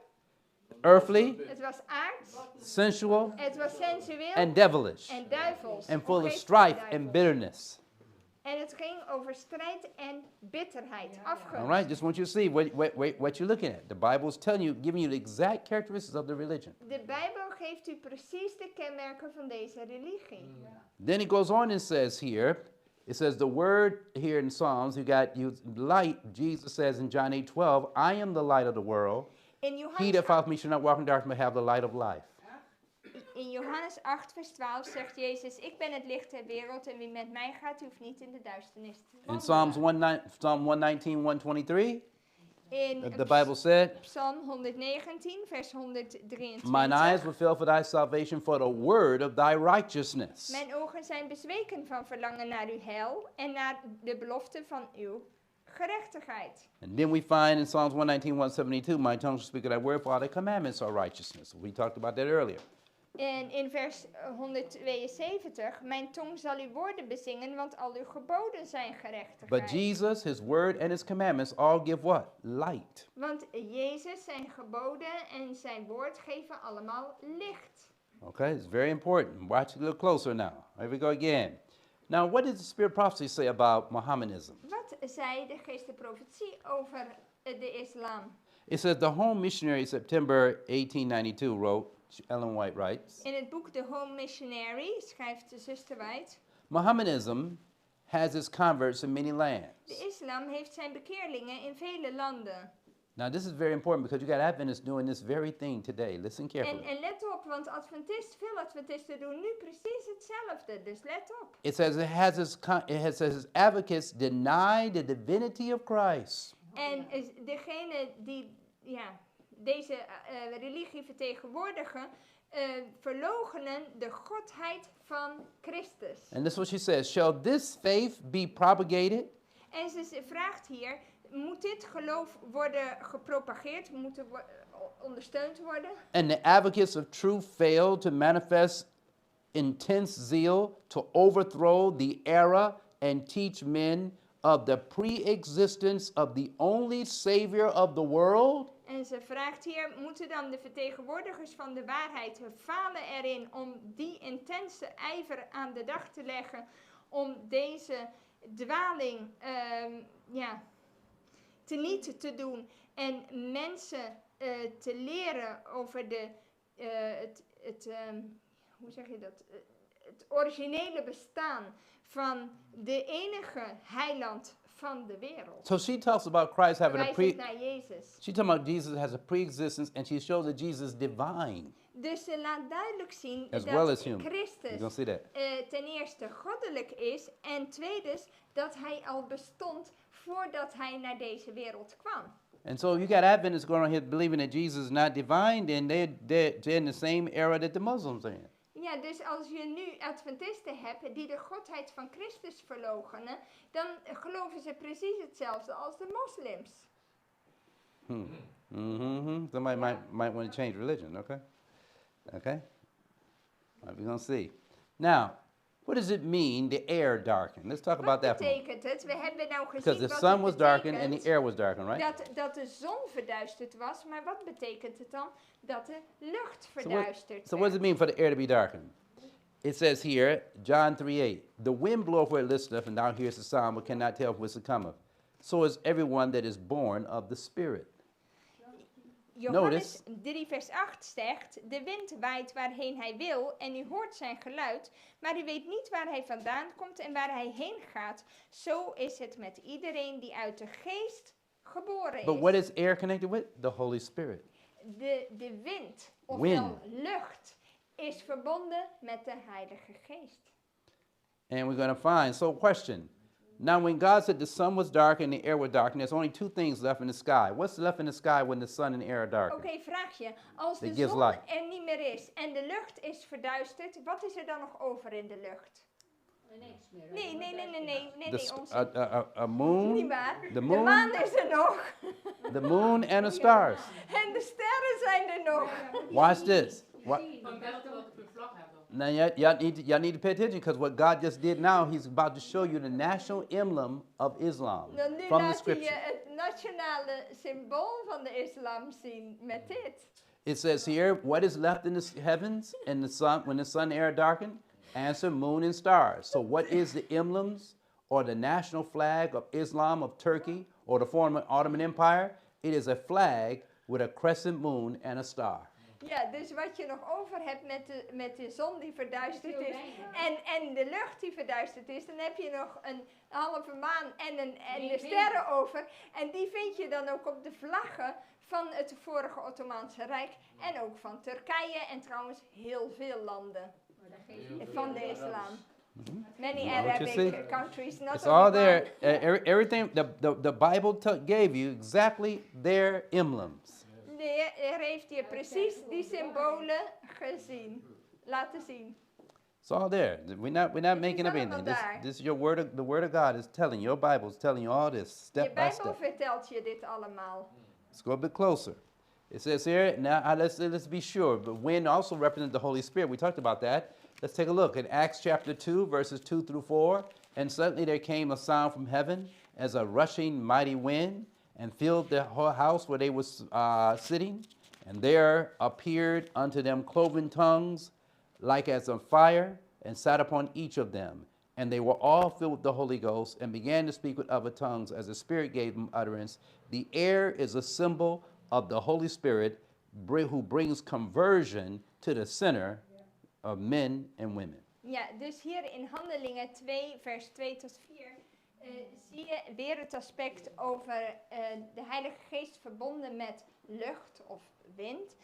earthly, Het was aards, sensual, het was sensueel and devilish, en duivels. and full of Ongeestelijke strife duivels. and bitterness. En het ging over strijd en bitterheid, afgunst. All right, just want you to see what you're looking at. The Bible is telling you, giving you the exact characteristics of the religion. De Bijbel geeft u precies de kenmerken van deze religie. Then it goes on and says here, it says the word here in Psalms, you light, Jesus says in John 8:12, I am the light of the world. In He Johannes, that follows me shall not walk in darkness, but have the light of life. in Johannes 8 vers 12 zegt Jezus, ik ben het licht der wereld en wie met mij gaat, hoeft niet in de duisternis te In wandelen. Psalm 119, 123, In the Bible said, Psalm 119 vers 123. mine eyes were filled for thy salvation, for the word of thy righteousness. Mijn ogen zijn bezweken van verlangen naar uw heil en naar de belofte van uw gerechtigheid. And then we find in Psalms 119, 172, my tongue shall speak of thy word, for all thy commandments are righteousness. We talked about that earlier. En in vers 172, mijn tong zal uw woorden bezingen, want al uw geboden zijn gerechtigheid. But Jesus, his word and his commandments all give what? Light. Want Jezus, zijn geboden en zijn woord geven allemaal licht. Okay, it's very important. Watch it a little closer now. Here we go again. Now, what does the spirit prophecy say about Mohammedanism? Wat zei de geestenprofetie over de islam? It says the home missionary, September 1892, wrote, Ellen White writes, In het boek The Home Missionary schrijft de zuster White, Mohammedanism has its converts in many lands. de islam heeft zijn bekeerlingen in vele landen. Now, this is very important because you got Adventists doing this very thing today. Listen carefully. En let op, want veel Adventisten doen nu precies hetzelfde, dus let op. It says it has its advocates deny the divinity of Christ. En degene die deze religie vertegenwoordigen, verloochenen de godheid van Christus. And this is what she says. Shall this faith be propagated? En ze vraagt hier, moet dit geloof worden gepropageerd, moet er ondersteund worden? And the advocates of truth fail to manifest intense zeal to overthrow the era and teach men of the pre-existence of the only Savior of the world? En ze vraagt hier, moeten dan de vertegenwoordigers van de waarheid falen erin om die intense ijver aan de dag te leggen, om deze dwaling teniet te doen en mensen te leren over het originele bestaan van de enige heiland van de wereld. So she talks about Christ having a Wijzend naar Jezus. She talking about Jesus has a pre-existence, and she shows that Jesus is divine. Dus ze laat duidelijk zien As dat well as human. Christus You don't see that. ten eerste goddelijk is en tweedens dat hij al bestond voordat hij naar deze wereld kwam. And so you got Adventists going on here believing that Jesus is not divine, then they're in the same era that the Muslims are in. Ja, dus als je nu Adventisten hebt die de godheid van Christus verloochenen, dan geloven ze precies hetzelfde als de moslims. Somebody might want to change religion, okay? Okay? All right, we're going to see. Now, what does it mean, the air darkened? Let's talk about Wat that for a moment. betekent het? We hebben nou gezien Because the wat sun het was darkened and the betekent air was darkened, right? dat de zon verduisterd was, maar wat betekent het dan dat de lucht So verduisterd what does it mean for the air to be darkened? It says here, John 3:8, the wind bloweth where it listeth, and thou hearest the sound, but cannot tell whence it cometh. So is everyone that is born of the Spirit. Johannes 3 vers 8 zegt, de wind waait waarheen hij wil en u hoort zijn geluid, maar u weet niet waar hij vandaan komt en waar hij heen gaat. Zo is het met iedereen die uit de geest geboren But what is. is air connected with? The Holy Spirit. De wind, ofwel lucht, is verbonden met de Heilige Geest. And we're going to find, so question, Now, when God said the sun was dark and the air was dark, and there's only two things left in the sky. What's left in the sky when the sun and the air are dark? Oké, vraagje. Als That de gives zon light. er niet meer is en de lucht is verduisterd, wat is er dan nog over in de lucht? Niks meer. A moon, Niet waar. the De moon, maan is er nog. the moon, and the stars. En de sterren zijn er nog. Watch this. Van welke vlag hebben we? Now, y'all need to pay attention because what God just did now, He's about to show you the national emblem of Islam Dan nu from the laat hij je scripture. het nationale symbool van de islam zien met dit. It says here, what is left in the heavens and the sun when the sun and air darken? Answer, moon and stars. So what is the emblems or the national flag of Islam, of Turkey, or the former Ottoman Empire? It is a flag with a crescent moon and a star. Ja, dus wat je nog over hebt met de zon die verduisterd is en de lucht die verduisterd is, dan heb je nog een halve maan en de sterren over. En die vind je dan ook op de vlaggen van het vorige Ottomaanse Rijk en ook van Turkije en trouwens heel veel landen van de islam. Many Well, what you see? Arabic countries, not It's all only there. one. Everything, the Bible gave you exactly their emblems. De Heer heeft je precies die symbolen laten zien. It's all there. We're not making up anything. This is your word. The word of God is telling your Bible is telling you all this Je step by Bijbel step. vertelt je dit allemaal. Let's go a bit closer. It says here now. Let's be sure. But wind also represents the Holy Spirit. We talked about that. Let's take a look in Acts chapter 2, verses 2 through 4. And suddenly there came a sound from heaven as a rushing mighty wind, and filled the whole house where they were sitting. And there appeared unto them cloven tongues, like as of fire, and sat upon each of them. And they were all filled with the Holy Ghost, and began to speak with other tongues as the Spirit gave them utterance. The air is a symbol of the Holy Spirit, who brings conversion to the sinner of men and women. Ja, dus hier in Handelingen 2, vers 2 tot 4, zie je weer het aspect over de Heilige Geest verbonden met lucht of wind.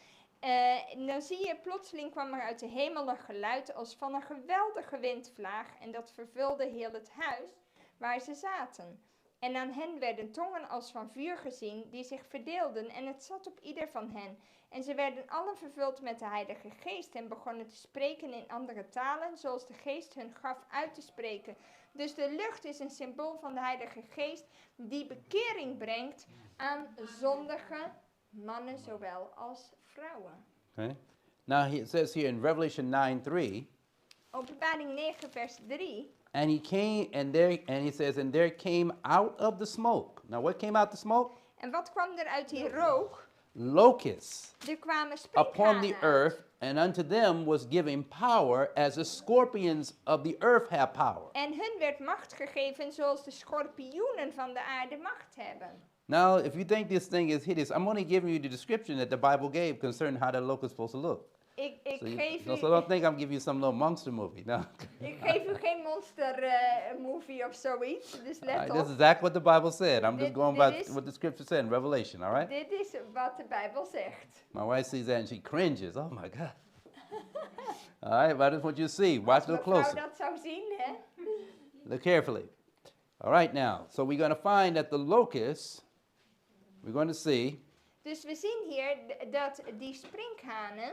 Dan zie je plotseling kwam er uit de hemel een geluid als van een geweldige windvlaag en dat vervulde heel het huis waar ze zaten. En aan hen werden tongen als van vuur gezien die zich verdeelden en het zat op ieder van hen. En ze werden allen vervuld met de Heilige Geest en begonnen te spreken in andere talen zoals de Geest hun gaf uit te spreken. Dus de lucht is een symbool van de Heilige Geest die bekering brengt aan zondige mannen zowel als vrouwen. Okay. Now it says here in Revelation 9:3. Openbaring 9 vers 3. And he came, and he says, and there came out of the smoke. Now, what came out the smoke? En wat kwam er uit die rook? Locusts Er kwamen upon sprinkhanen the uit. earth, and unto them was given power, as the scorpions of the earth have power. En hun werd macht gegeven zoals de schorpioenen van de aarde macht hebben. Now, if you think this thing is hideous, I'm only giving you the description that the Bible gave concerning how the locust is supposed to look. Ik So geef don't think I'm giving you some little monster movie. No. ik geef u geen monster movie of zoiets, dus All let right, this is op. exactly what the Bible said. I'm just Dit- going dit by is- what the scripture said in Revelation, all right? Dit is wat de Bijbel zegt. My wife sees that and she cringes. Oh my God. All right, but I just want you to see. Watch a little Mevrouw closer. dat zou zien, hè? Look carefully. All right, now. So we're going to find that the locusts, we're going to see, Dus we zien hier dat die sprinkhanen,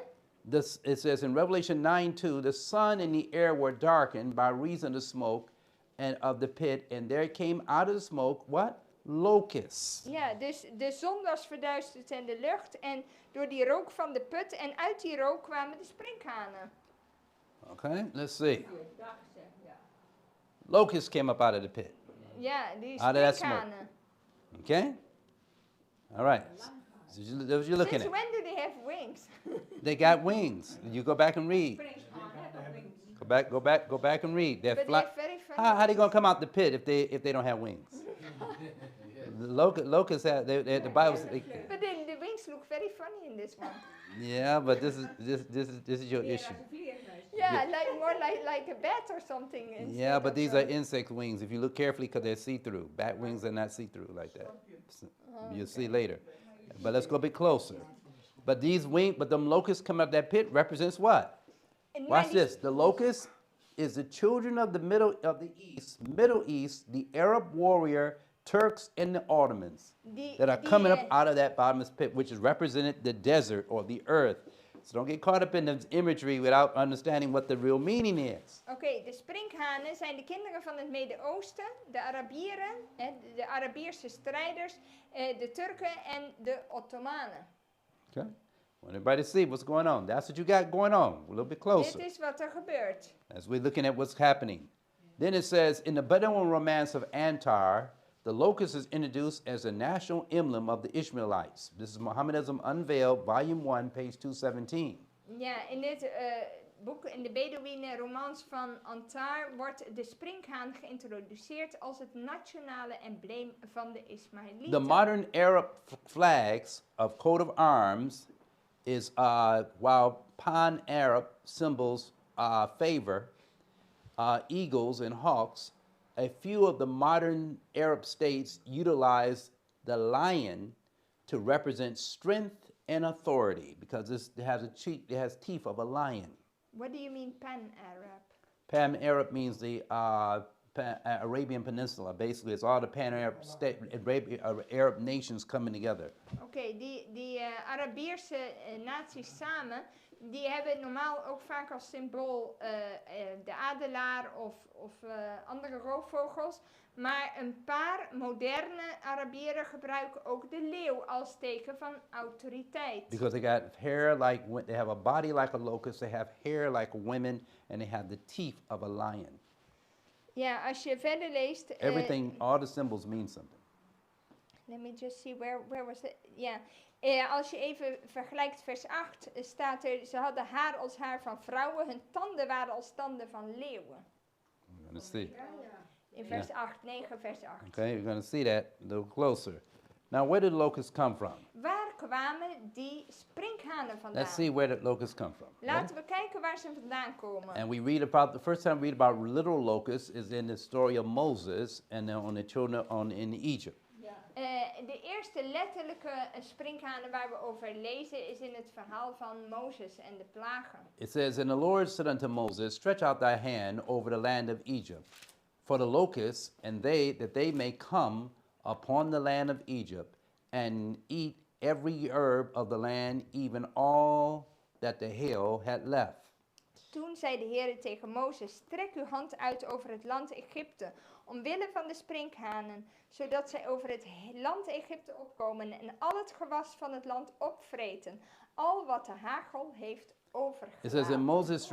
this, it says in Revelation 9:2, the sun and the air were darkened by reason of the smoke and of the pit, and there came out of the smoke, what? Locusts. ja, dus de zon was verduisterd en de lucht en door die rook van de put en uit die rook kwamen de sprinkhanen. Okay, let's see. Dag zeg, ja. Locusts came up out of the pit. Ja, die Out of that smoke. sprinkhanen. Okay? All right. So that's what you're looking Since at. when do they have wings? They got wings. You go back and read. Springshaan hebben wings. Go back and read. They're But fly. they're very funny. How they gonna come out the pit if they don't have wings? The locusts have the Bible. But then the wings look very funny in this one. Yeah, but this is your Meer issue. als een vleermuis. Yeah, like more like a bat or something. instead Yeah, but of these a- are insect wings. If you look carefully, because they're see-through. Bat wings are not see-through like that. You'll see later. But let's go a bit closer. But them locusts come out of that pit represents what? En Watch maar die- this. The locusts is the children of the Middle East, the Arab warrior, Turks, and the Ottomans that are coming up out of that bottomless pit, which is represented the desert or the earth. So don't get caught up in the imagery without understanding what the real meaning is. Oké, de sprinkhanen zijn de kinderen van het Midden-Oosten, de Arabieren, de Arabische strijders, de Turken en de Ottomanen. Okay? Want everybody to see what's going on. That's what you got going on. A little bit closer. Dit is wat er gebeurt. As we're looking at what's happening. Then it says, in the Bedouin romance of Antar, the locust is introduced as a national emblem of the Ishmaelites. This is Mohammedanism Unveiled, Volume 1, page 217. Ja, in dit boek, in de Bedouine romans van Antar, wordt de sprinkhaan geïntroduceerd als het nationale embleem van de Ismaëlieten. The modern Arab flags of coat of arms is, while pan-Arab symbols favor eagles and hawks, a few of the modern Arab states utilize the lion to represent strength and authority because it has teeth of a lion. What do you mean pan-Arab? Pan-Arab means the Arabian Peninsula. Basically, it's all the pan-Arab Arab nations coming together. Oké, die Arabische naties samen, die hebben normaal ook vaak als symbool de adelaar of andere roofvogels. Maar een paar moderne Arabieren gebruiken ook de leeuw als teken van autoriteit. Because they got hair they have a body like a locust, they have hair like women, and they have the teeth of a lion. Ja, als je verder leest... Everything, all the symbols mean something. Let me just see, where was it? Ja, als je even vergelijkt vers 8, staat er, ze hadden haar als haar van vrouwen, hun tanden waren als tanden van leeuwen. We're going to see. In vers 8, 9 vers 8. Okay, we're going to see that a little closer. Now, where did the locusts come from? Waar kwamen die sprinkhanen vandaan? Let's see where the locusts come from. Laten we kijken waar ze vandaan komen. And we read about, the first time we read about literal locusts is in the story of Moses and on the children in Egypt. De eerste letterlijke sprinkhanen waar we over lezen is in het verhaal van Mozes en de plagen. It says, and the Lord said unto Moses, stretch out thy hand over the land of Egypt, for the locusts, and that they may come upon the land of Egypt, and eat every herb of the land, even all that the hail had left. Toen zei de Heer tegen Mozes, strek uw hand uit over het land Egypte, omwille van de sprinkhanen, zodat zij over het land Egypte opkomen en al het gewas van het land opvreten, al wat de hagel heeft overgelaten. It says, and Moses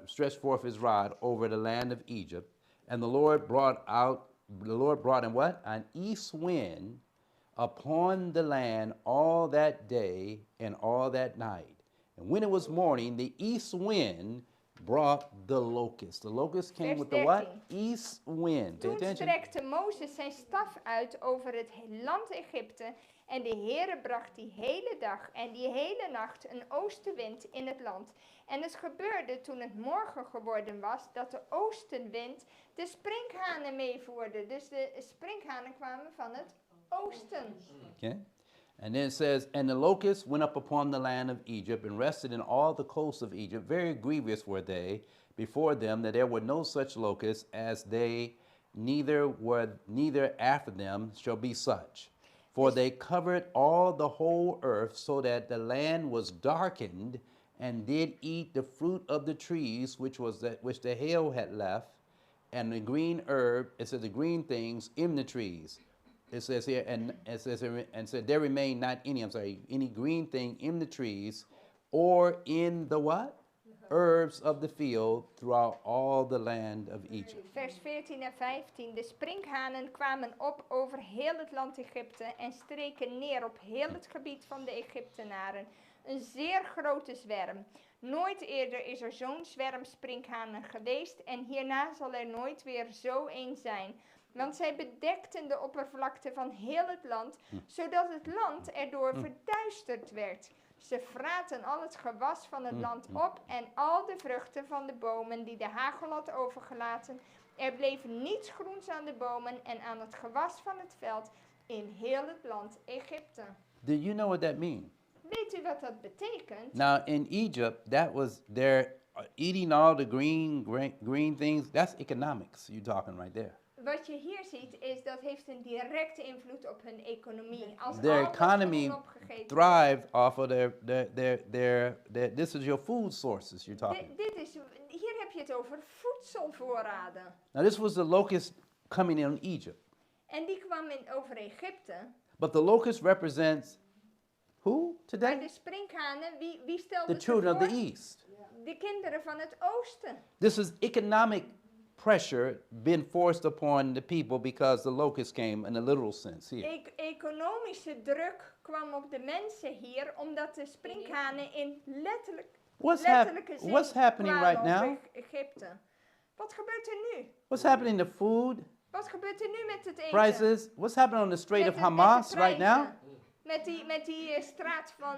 stretched forth his rod over the land of Egypt, and the Lord brought in what? An east wind upon the land all that day and all that night. And when it was morning, the east wind brought the locust. The locust came Vers with the what? 13. East wind. Pay Toen attention. strekte Mozes zijn staf uit over het land Egypte en de Heere bracht die hele dag en die hele nacht een oostenwind in het land. En het gebeurde toen het morgen geworden was dat de oostenwind de sprinkhanen meevoerde. Dus de sprinkhanen kwamen van het oosten. Okay. And then it says, and the locusts went up upon the land of Egypt and rested in all the coasts of Egypt. Very grievous were they before them, that there were no such locusts as they, neither after them shall be such. For they covered all the whole earth, so that the land was darkened, and did eat the fruit of the trees which the hail had left, and the green herb, it says the green things in the trees. It says here, and said there remained not any green thing in the trees, or in the what? Herbs of the field throughout all the land of Egypt. Vers 14 en 15. De sprinkhanen kwamen op over heel het land Egypte en streken neer op heel het gebied van de Egyptenaren. Een zeer grote zwerm. Nooit eerder is er zo'n zwerm sprinkhanen geweest en hierna zal er nooit weer zo een zijn. Want zij bedekten de oppervlakte van heel het land, zodat het land erdoor verduisterd werd. Ze vraten al het gewas van het land op en al de vruchten van de bomen die de hagel had overgelaten. Er bleef niets groens aan de bomen en aan het gewas van het veld in heel het land Egypte. Do you know what that means? Weet u wat dat betekent? Now in Egypt, that was their eating all the green things, that's economics you're talking right there. Wat je hier ziet is dat heeft een directe invloed op hun economie. Als Their al dat economy groen opgegeten thrived off of this is your food sources you're wordt. talking. Hier heb je het over voedselvoorraden. Now this was the locust coming in Egypt. En die kwam over Egypte. But the locust represents who Maar today? de sprinkhanen, wie stelde The het children of the ervoor? east. De kinderen van het oosten. This is economic pressure being forced upon the people because the locust came in a literal sense here. Economische druk kwam op de mensen hier, omdat de sprinkhanen in letterlijke zin What's happening kwamen right now? op Egypte. Wat gebeurt er nu? What's happening in the food Wat gebeurt er nu met het eten? prices? What's happening on the Strait Met of de Hamas right prijzen. now? Met die straat van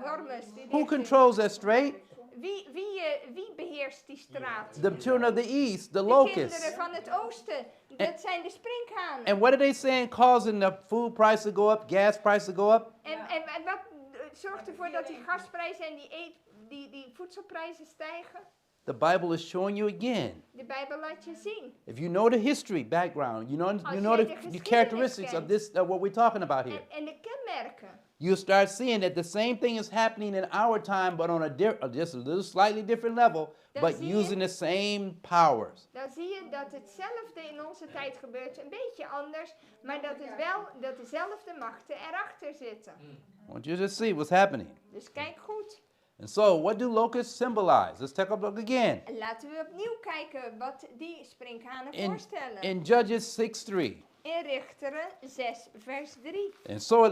Hormuz. Die Who dicht is. controls that strait? Wie beheerst die straat? The children of the east, the De locusts. kinderen van het oosten. Dat zijn de sprinkhanen. And what are they saying causing the food price to go up, gas price to go up? En wat zorgt ervoor dat die gasprijzen en die voedselprijzen stijgen? The Bible is showing you again. De Bijbel laat je zien. If you know the history background, you know je de the geschiedenis characteristics of kent. this what we're talking about here. En de kenmerken. You'll start seeing that the same thing is happening in our time, but on just a little slightly different level, Dan but zie je- using the same powers. Dan zie je dat hetzelfde in onze tijd gebeurt, een beetje anders, maar dat is wel dat dezelfde machten erachter zitten. I want you to see what's happening. Dus kijk goed. And so, what do locusts symbolize? Let's take a look again. En laten we opnieuw kijken wat die sprinkhanen In voorstellen. in Judges 6:3. In Richteren 6 vers 3. And so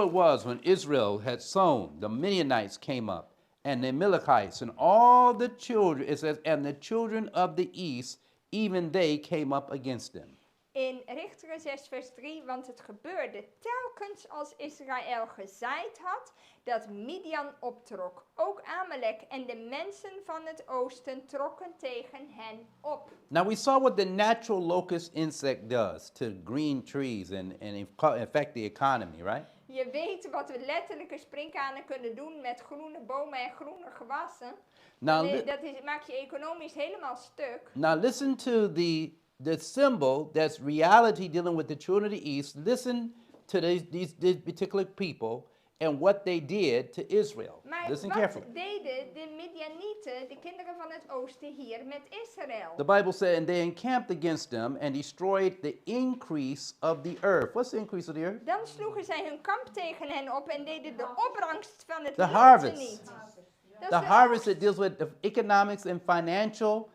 it was when Israel had sown, the Midianites came up, and the Amalekites, and all the children, it says, and the children of the east, even they came up against them. In Richteren 6 vers 3, want het gebeurde telkens als Israël gezaaid had, dat Midian optrok. Ook Amalek en de mensen van het oosten trokken tegen hen op. Now we saw what the natural locust insect does to green trees and affect the economy, right? Je weet wat we letterlijke sprinkhanen kunnen doen met groene bomen en groene gewassen. Now, Maakt je economisch helemaal stuk. now listen to the symbol that's reality dealing with the children of the east. Listen to these particular people and what they did to Israel. Maar Listen wat carefully. deden de Midianieten, de kinderen van het oosten, hier met Israël? The Bible said, and they encamped against them and destroyed the increase of the earth. What's the increase of the earth? Dan sloegen zij hun kamp tegen hen op en deden de opbrengst van het The land harvest. niet. Dat is The de harvest oogst. that deals with the economics and financial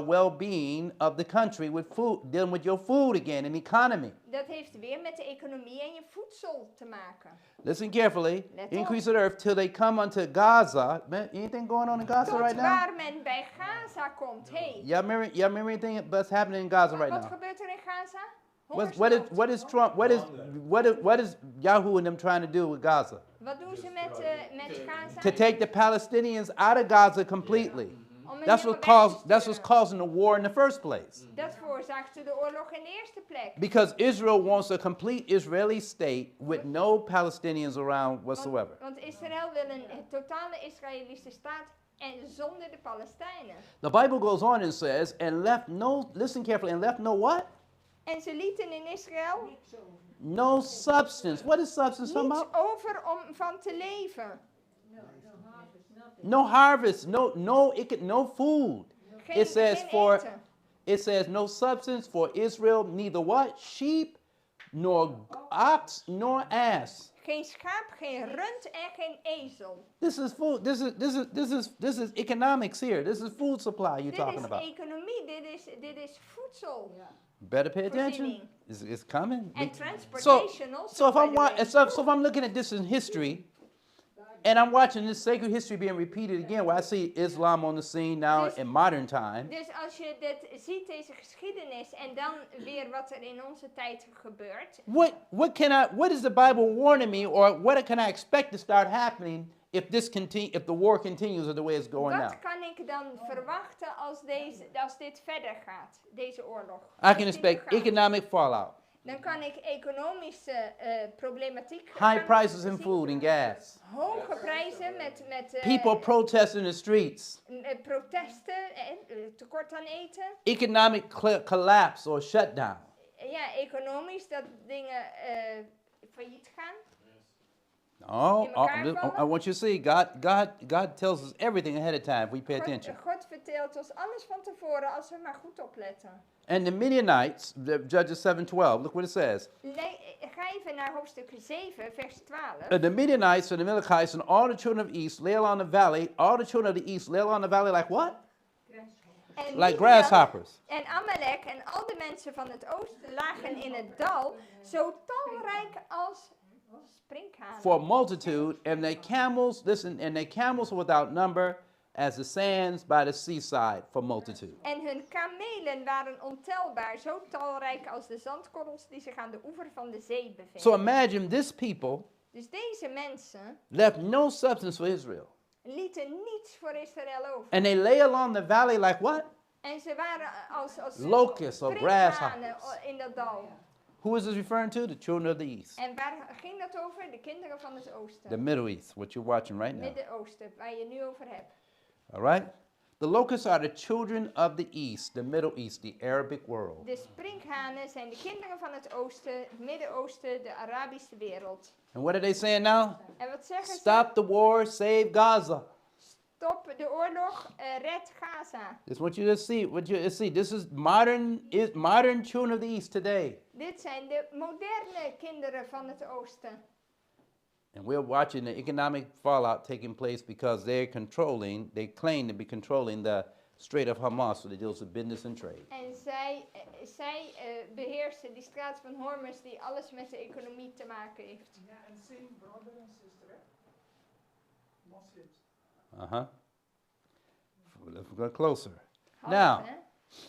well-being of the country with food, dealing with your food again and economy. Dat heeft weer met de economie en je voedsel te maken. Listen carefully. Let Increase of the earth till they come unto Gaza. Man, anything going on in Gaza Tot right now? waar men bij Gaza komt. Hey, Y'all remember anything that's happening in Gaza right wat now? gebeurt er in Gaza? What is Trump? What is Yahoo and them trying to do with Gaza? Wat doen ze met Gaza? To take the Palestinians out of Gaza completely. Om hen That's helemaal weg te what's sturen. causing the war in the first place. Dat veroorzaakte de oorlog in de eerste plek. Because Israel wants a complete Israeli state with no Palestinians around whatsoever. Want Israël wil een totale Israëlische staat en zonder de Palestijnen. The Bible goes on and says, and left no, listen carefully, and left no what? En ze lieten in Israël No substance. What is substance talking niets about? over om van te leven. No harvest, no food. Geen, It says geen for, eten. it says no substance for Israel, neither what? Sheep, nor ox, nor ass. Geen schaap, geen rund en geen ezel. This is food. This is economics here. This is food supply you're Dit talking is about. economie, dit is voedsel. Better pay attention. Voorziening. It's coming. En So, transportation also. so if by I'm the way. so if I'm looking at this in history, and I'm watching this sacred history being repeated again, where I see Islam on the scene now Dus- in modern time. Dus als je dit ziet, deze geschiedenis, en dan weer wat er in onze tijd gebeurt. What is the Bible warning me, or what can I expect to start happening if the war continues the way it's going now? Wat kan ik dan verwachten als dit verder gaat, deze oorlog? I can expect economic fallout. dan kan ik economische problematiek High gaan prices in zien. food and gas. Hoge prijzen met People protest in the streets. protesten, tekort aan eten. Economic collapse or shutdown. Ja, economisch dat dingen failliet gaan. Oh, In elkaar I vallen. want you to see, God tells us everything ahead of time if we pay attention. God vertelt ons alles van tevoren als we maar goed opletten. And the Midianites, Judges 7:12, look what it says. Ga even naar hoofdstuk 7, vers 12. The Midianites and the Amalekites and all the children of the east lay along the valley. All the children of the east lay along the valley like what? En Like Midian grasshoppers. En Amalek en al de mensen van het oosten lagen in het dal, zo talrijk als sprinkhanen. For multitude, and their camels, listen, and their camels were without number as the sands by the seaside for multitude. En hun kamelen waren ontelbaar, zo talrijk als de zandkorrels die zich aan de oever van de zee bevinden. So imagine this people Dus deze mensen left no substance for Israel. lieten niets voor Israël over. And they lay along the valley like what? En ze waren als Locusts or sprinkhanen grasshoppers. in dat dal. Who is this referring to? The children of the east. En waar ging dat over? De kinderen van het oosten. The Middle East, what you're watching right now. Midden-Oosten, waar je nu over hebt. All right? The locusts are the children of the east, the Middle East, the Arabic world. De sprinkhanen zijn de kinderen van het oosten, het Midden-Oosten, de Arabische wereld. And what are they saying now? En wat zeggen ze? Stop the war, save Gaza. Stop de oorlog, red Gaza. This is what you just see. What you see. This is modern children of the east today. Dit zijn de moderne kinderen van het oosten. And we're watching the economic fallout taking place because they claim to be controlling the Strait of Hamas, so they deals with business and trade. En zij beheersen die straat van Hormuz die alles met de economie te maken heeft. Ja, en same brother en sister, hè? Moslims. Uh-huh. Let's go closer. Half, Now, hè?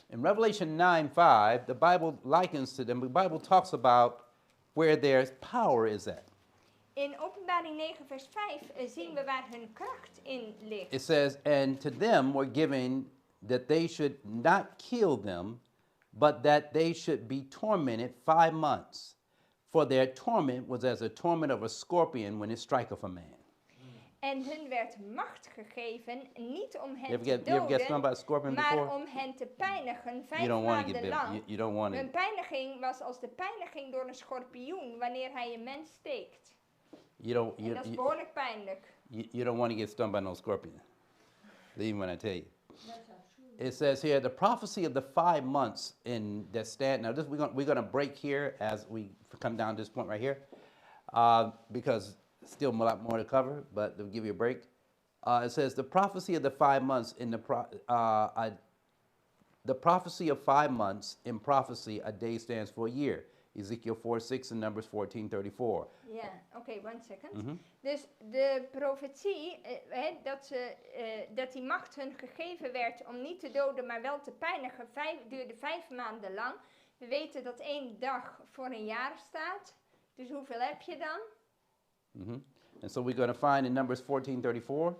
in Revelation 9:5, the Bible likens to them. The Bible talks about where their power is at. In Openbaring 9 vers 5 zien we waar hun kracht in ligt. It says, and to them were given that they should not kill them, but that they should be tormented 5 months. For their torment was as a torment of a scorpion when it striketh a man. En hun werd macht gegeven, niet om hen You ever te get stung by a doden, scorpion maar before? om hen te pijnigen 5 You don't want to get maanden bit. lang. You don't want Hun it. pijniging was als de pijniging door een schorpioen wanneer hij een mens steekt. En dat is behoorlijk pijnlijk. You don't want to get stung by no scorpion. Believe me when I tell you. It says here the prophecy of the 5 months in that stand. Now this we're gonna break here as we come down to this point right here, because still a lot more to cover. But to give you a break, it says the prophecy of the 5 months in the prophecy of 5 months in prophecy. A day stands for a year. Ezekiel 4:6 and Numbers 14:34. Ja, oké, 1 second. Mhm. Dus de profetie, dat die macht hun gegeven werd om niet te doden, maar wel te pijnigen, duurde 5 maanden lang. We weten dat 1 dag voor een jaar staat. Dus hoeveel heb je dan? And so we're going to find in Numbers 14:34.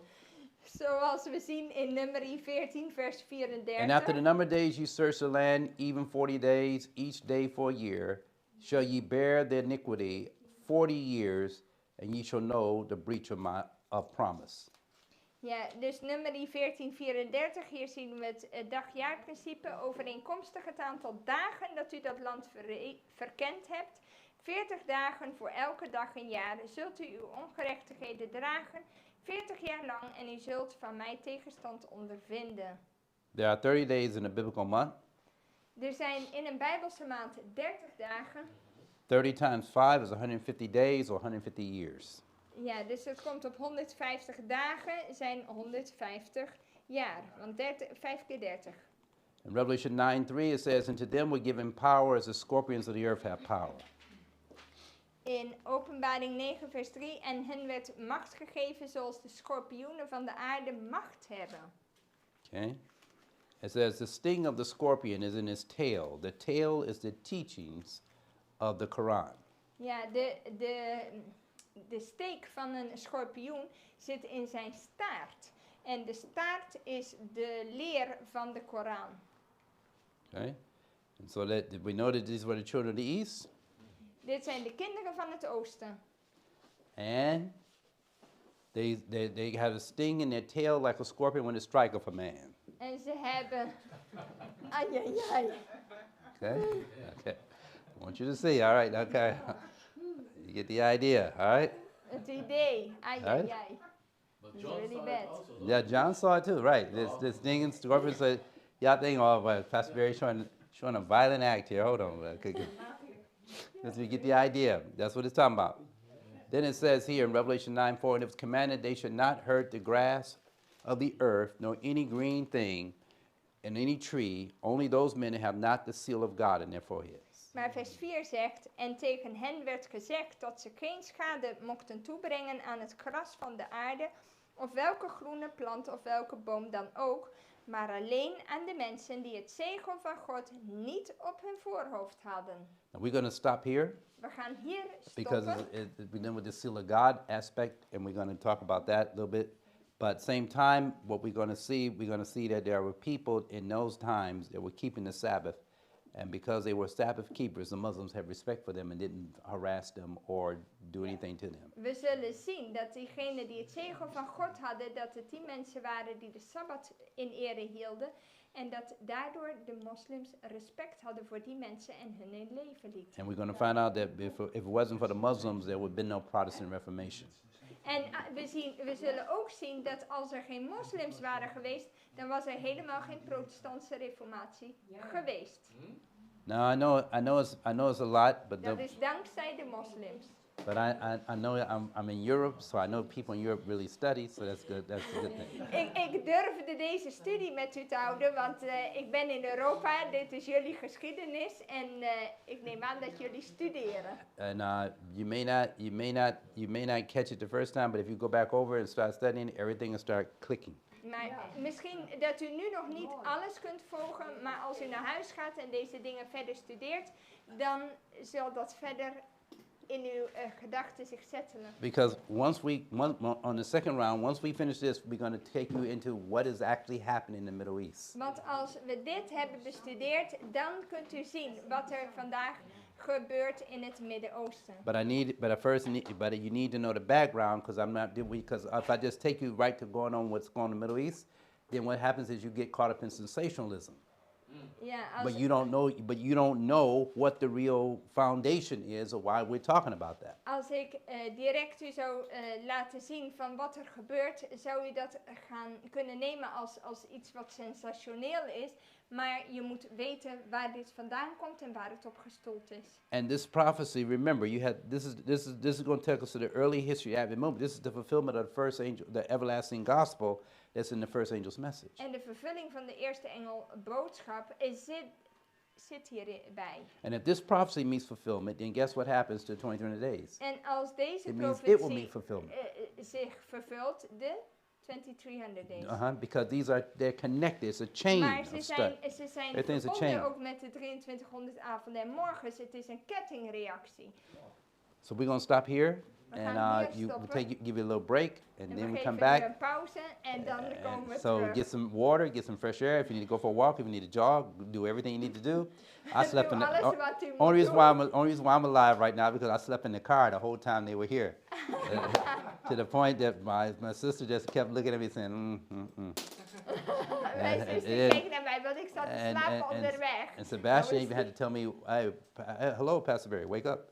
Zoals we zien in Numeri 14, vers 34. And after the number of days you search the land, even 40 days, each day for a year, shall ye bear the iniquity 40 years, and ye shall know the breach of promise. Ja, dus Numeri 14, 34. Hier zien we het dag-jaar-principe. Overeenkomstig het aantal dagen dat u dat land verkend hebt. 40 dagen voor elke dag een jaar. Zult u uw ongerechtigheden dragen. 40 jaar lang en u zult van mij tegenstand ondervinden. There are 30 days in a biblical month. Er zijn in een Bijbelse maand 30 dagen. 30 times 5 is 150 days or 150 years. Ja, dus het komt op 150 dagen, zijn 150 jaar. Want 5 keer 30. In Revelation 9:3 it says, and to them were given power as the scorpions of the earth have power. In Openbaring 9 vers 3. En hen werd macht gegeven zoals de schorpioenen van de aarde macht hebben. Okay? It says the sting of the scorpion is in his tail. The tail is the teachings of the Quran. Ja, de steek van een schorpioen zit in zijn staart. En de staart is de leer van de Koran. Okay? And so that we know that these were the children of the east. Dit zijn de kinderen van het oosten. And they have a sting in their tail like a scorpion when it strikes of a man. En ze hebben... Ai, ai, ai. Okay? Okay. I want you to see, all right? Okay. You get the idea, all right? Het idee. Ai, ai, Right? ai. But It's John really saw bad. it also. Yeah, John saw it too, right? This thing in scorpion said, yeah, I think, oh, well, Pastor Barry showing a violent act here. Hold on. Okay. Let's get the idea. That's what it's talking about. Then it says here in Revelation 9:4, and it was commanded they should not hurt the grass of the earth, nor any green thing, and any tree, only those men who have not the seal of God in their foreheads. Maar vers 4 zegt, en tegen hen werd gezegd dat ze geen schade mochten toebrengen aan het gras van de aarde, of welke groene plant of welke boom dan ook, maar alleen aan de mensen die het zegel van God niet op hun voorhoofd hadden. Now we're going to stop here We gaan hier because stoppen, we done with the seal of God aspect, and we're going to talk about that a little bit. But same time, what we're going to see that there were people in those times that were keeping the Sabbath, and because they were Sabbath keepers, the Muslims had respect for them and didn't harass them or do anything to them. we zullen zien dat diegenen die het zegel van God hadden, dat het die mensen waren die de Sabbat in ere hielden. En dat daardoor de moslims respect hadden voor die mensen en hun in leven lieten. And we're going to find out that if it wasn't for the Muslims, there would have been no Protestant Reformation. En we zullen ook zien dat als er geen moslims waren geweest, dan was er helemaal geen protestantse reformatie geweest. Now I know it's a lot, but Dat is dankzij de moslims. I know I'm in Europe, so I know people in Europe really study, so that's good. That's a good thing. Ik durfde deze studie met u te houden, want ik ben in Europa, dit is jullie geschiedenis en ik neem aan dat jullie studeren. And you may not catch it the first time, but if you go back over and start studying, everything will start clicking. Maar misschien dat u nu nog niet alles kunt volgen, maar als u naar huis gaat en deze dingen verder studeert, dan zal dat verder in uw gedachten zich settelen. Because on the second round, once we finish this, we're going to take you into what is actually happening in the Middle East. Want als we dit hebben bestudeerd, dan kunt u zien wat er vandaag gebeurt in het Midden-Oosten. But you need to know the background, because if I just take you right to going on what's going on in the Middle East, then what happens is you get caught up in sensationalism. Ja, But you don't know what the real foundation is or why we're talking about that. als ik direct u zou laten zien van wat er gebeurt, zou u dat kunnen nemen als iets wat sensationeel is. Maar je moet weten waar dit vandaan komt en waar het op gestoeld is. And this prophecy, remember, this is going to take us to the early history Advent moment. This is the fulfillment of the first angel, the everlasting gospel that's in the first angel's message. En de vervulling van de eerste engel boodschap zit hierbij. And if this prophecy meets fulfillment, then guess what happens to 2300 days? En als deze It means it will profetie meet fulfillment. zich vervult, de 2300 days. Because they're connected. It's a chain Maar of ze stuff. zijn Everything's a verbonden chain. ook met de 2300 avonden en morgens. Het is een kettingreactie. So we're going to stop here, We and gaan hier we'll stoppen. give you a little break, and En then we we geven come nu back. een pauze en dan komen we So terug. get some water, get some fresh air. If you need to go for a walk, if you need to jog, do everything you need to do. I slept in Doe the alles wat u moet only reason doen. only reason why I'm alive right now because I slept in the car the whole time they were here. To the point that my sister just kept looking at me saying, Mijn and- zuster keek naar mij, want ik zat te slapen onderweg. And Sebastian Nou is even had to tell me, hey, hello, Pastor Barry, wake up.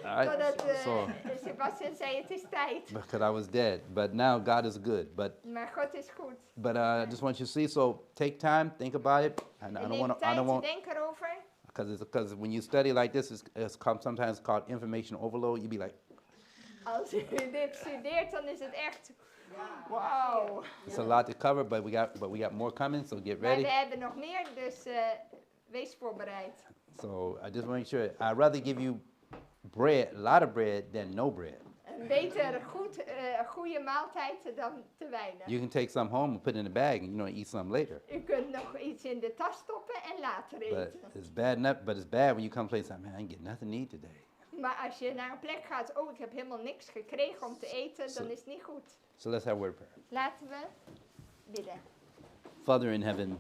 All right, Totdat so Sebastian zei, het is tijd. because I was dead, but now God is good. Maar God is goed. But I just want you to see. So take time, think about it. And I En don't neem want tijd te to. denken erover. Because when you study like this, sometimes called information overload. You be like, Als u dit studeert, dan is het echt, wauw. it's a lot to cover, but we got more coming. So get Maar ready. we hebben nog meer, dus wees voorbereid. So I just want to make sure. I'd rather give you bread, a lot of bread, than no bread. Beter goede maaltijd dan te weinig. You can take some home and put it in a bag, and eat some later. U kunt nog iets in de tas stoppen en later But eten. it's bad enough. But it's bad when you come place. Man, I didn't get nothing to eat today. Maar als je naar een plek gaat, ik heb helemaal niks gekregen om te eten, dan is het niet goed. So let's have a word of prayer. Laten we bidden. Father in heaven,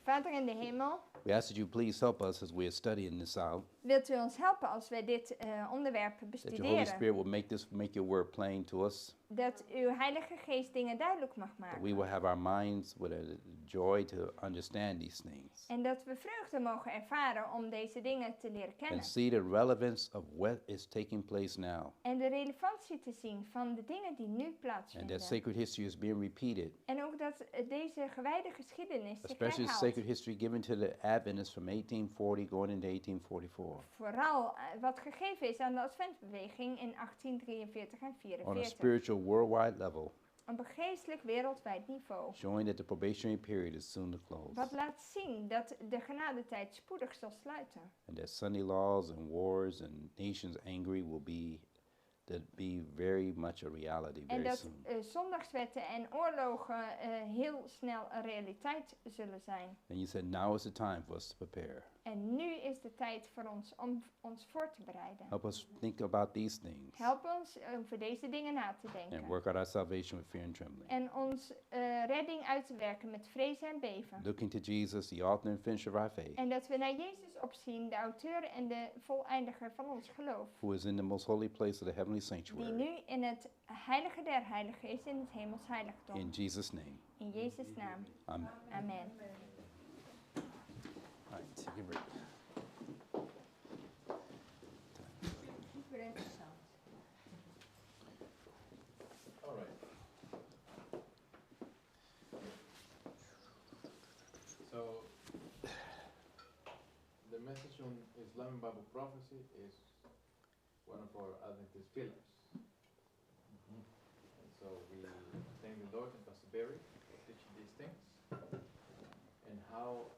Vader in de hemel, We ask that you please help us as we are studying this out, Wilt u ons helpen als wij dit onderwerp that your Holy bestuderen? Spirit will make your word plain to us, Dat uw Heilige Geest dingen duidelijk mag that we maken. will have our minds with a joy to understand these things En dat we vreugde mogen ervaren om deze dingen te leren kennen. and see the relevance of what is taking place now, En de relevantie te zien van de dingen die nu and plaatsvinden. that sacred history is being repeated, En ook dat deze gewijde geschiedenis zich especially the herhaalt. sacred history given to the Adventists from 1840 going into 1844, Vooral wat gegeven is aan de Adventbeweging in 1843 en on a 44. spiritual worldwide level, Op een geestelijk wereldwijd niveau. showing that the probationary period is soon to close, Wat laat zien dat de genadetijd spoedig zal sluiten. and that Sunday laws and wars and nations angry will be very much a reality En very dat soon. zondagswetten en oorlogen heel snel een realiteit zullen zijn. And you said now is the time for us to prepare. En nu is de tijd voor ons om ons voor te bereiden. Help us think about these things Help ons over deze dingen na te and denken. work out our salvation with fear and trembling. En ons redding uit te werken met vrees en beven. Looking to Jesus, the author and finisher of our faith, En dat we naar Jezus opzien, de auteur en de voleindiger van ons geloof. who is in the most holy place of the heavenly Die sanctuary. nu in het heilige der heiligen is, in het hemels heiligdom. In Jesus' name. In Jezus' naam. Amen. Amen. All right, take a break. Super interessant. All right. So, the message on Islamic Bible prophecy is one of our Adventist pillars. And so we thank the Lord and Pastor Barry for teaching these things and how,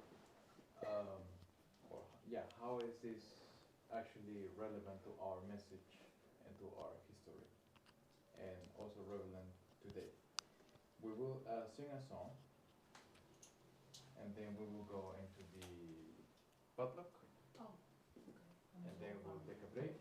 how is this actually relevant to our message and to our history, and also relevant today. We will sing a song, and then we will go into the potluck, Oh, and then we'll take a break,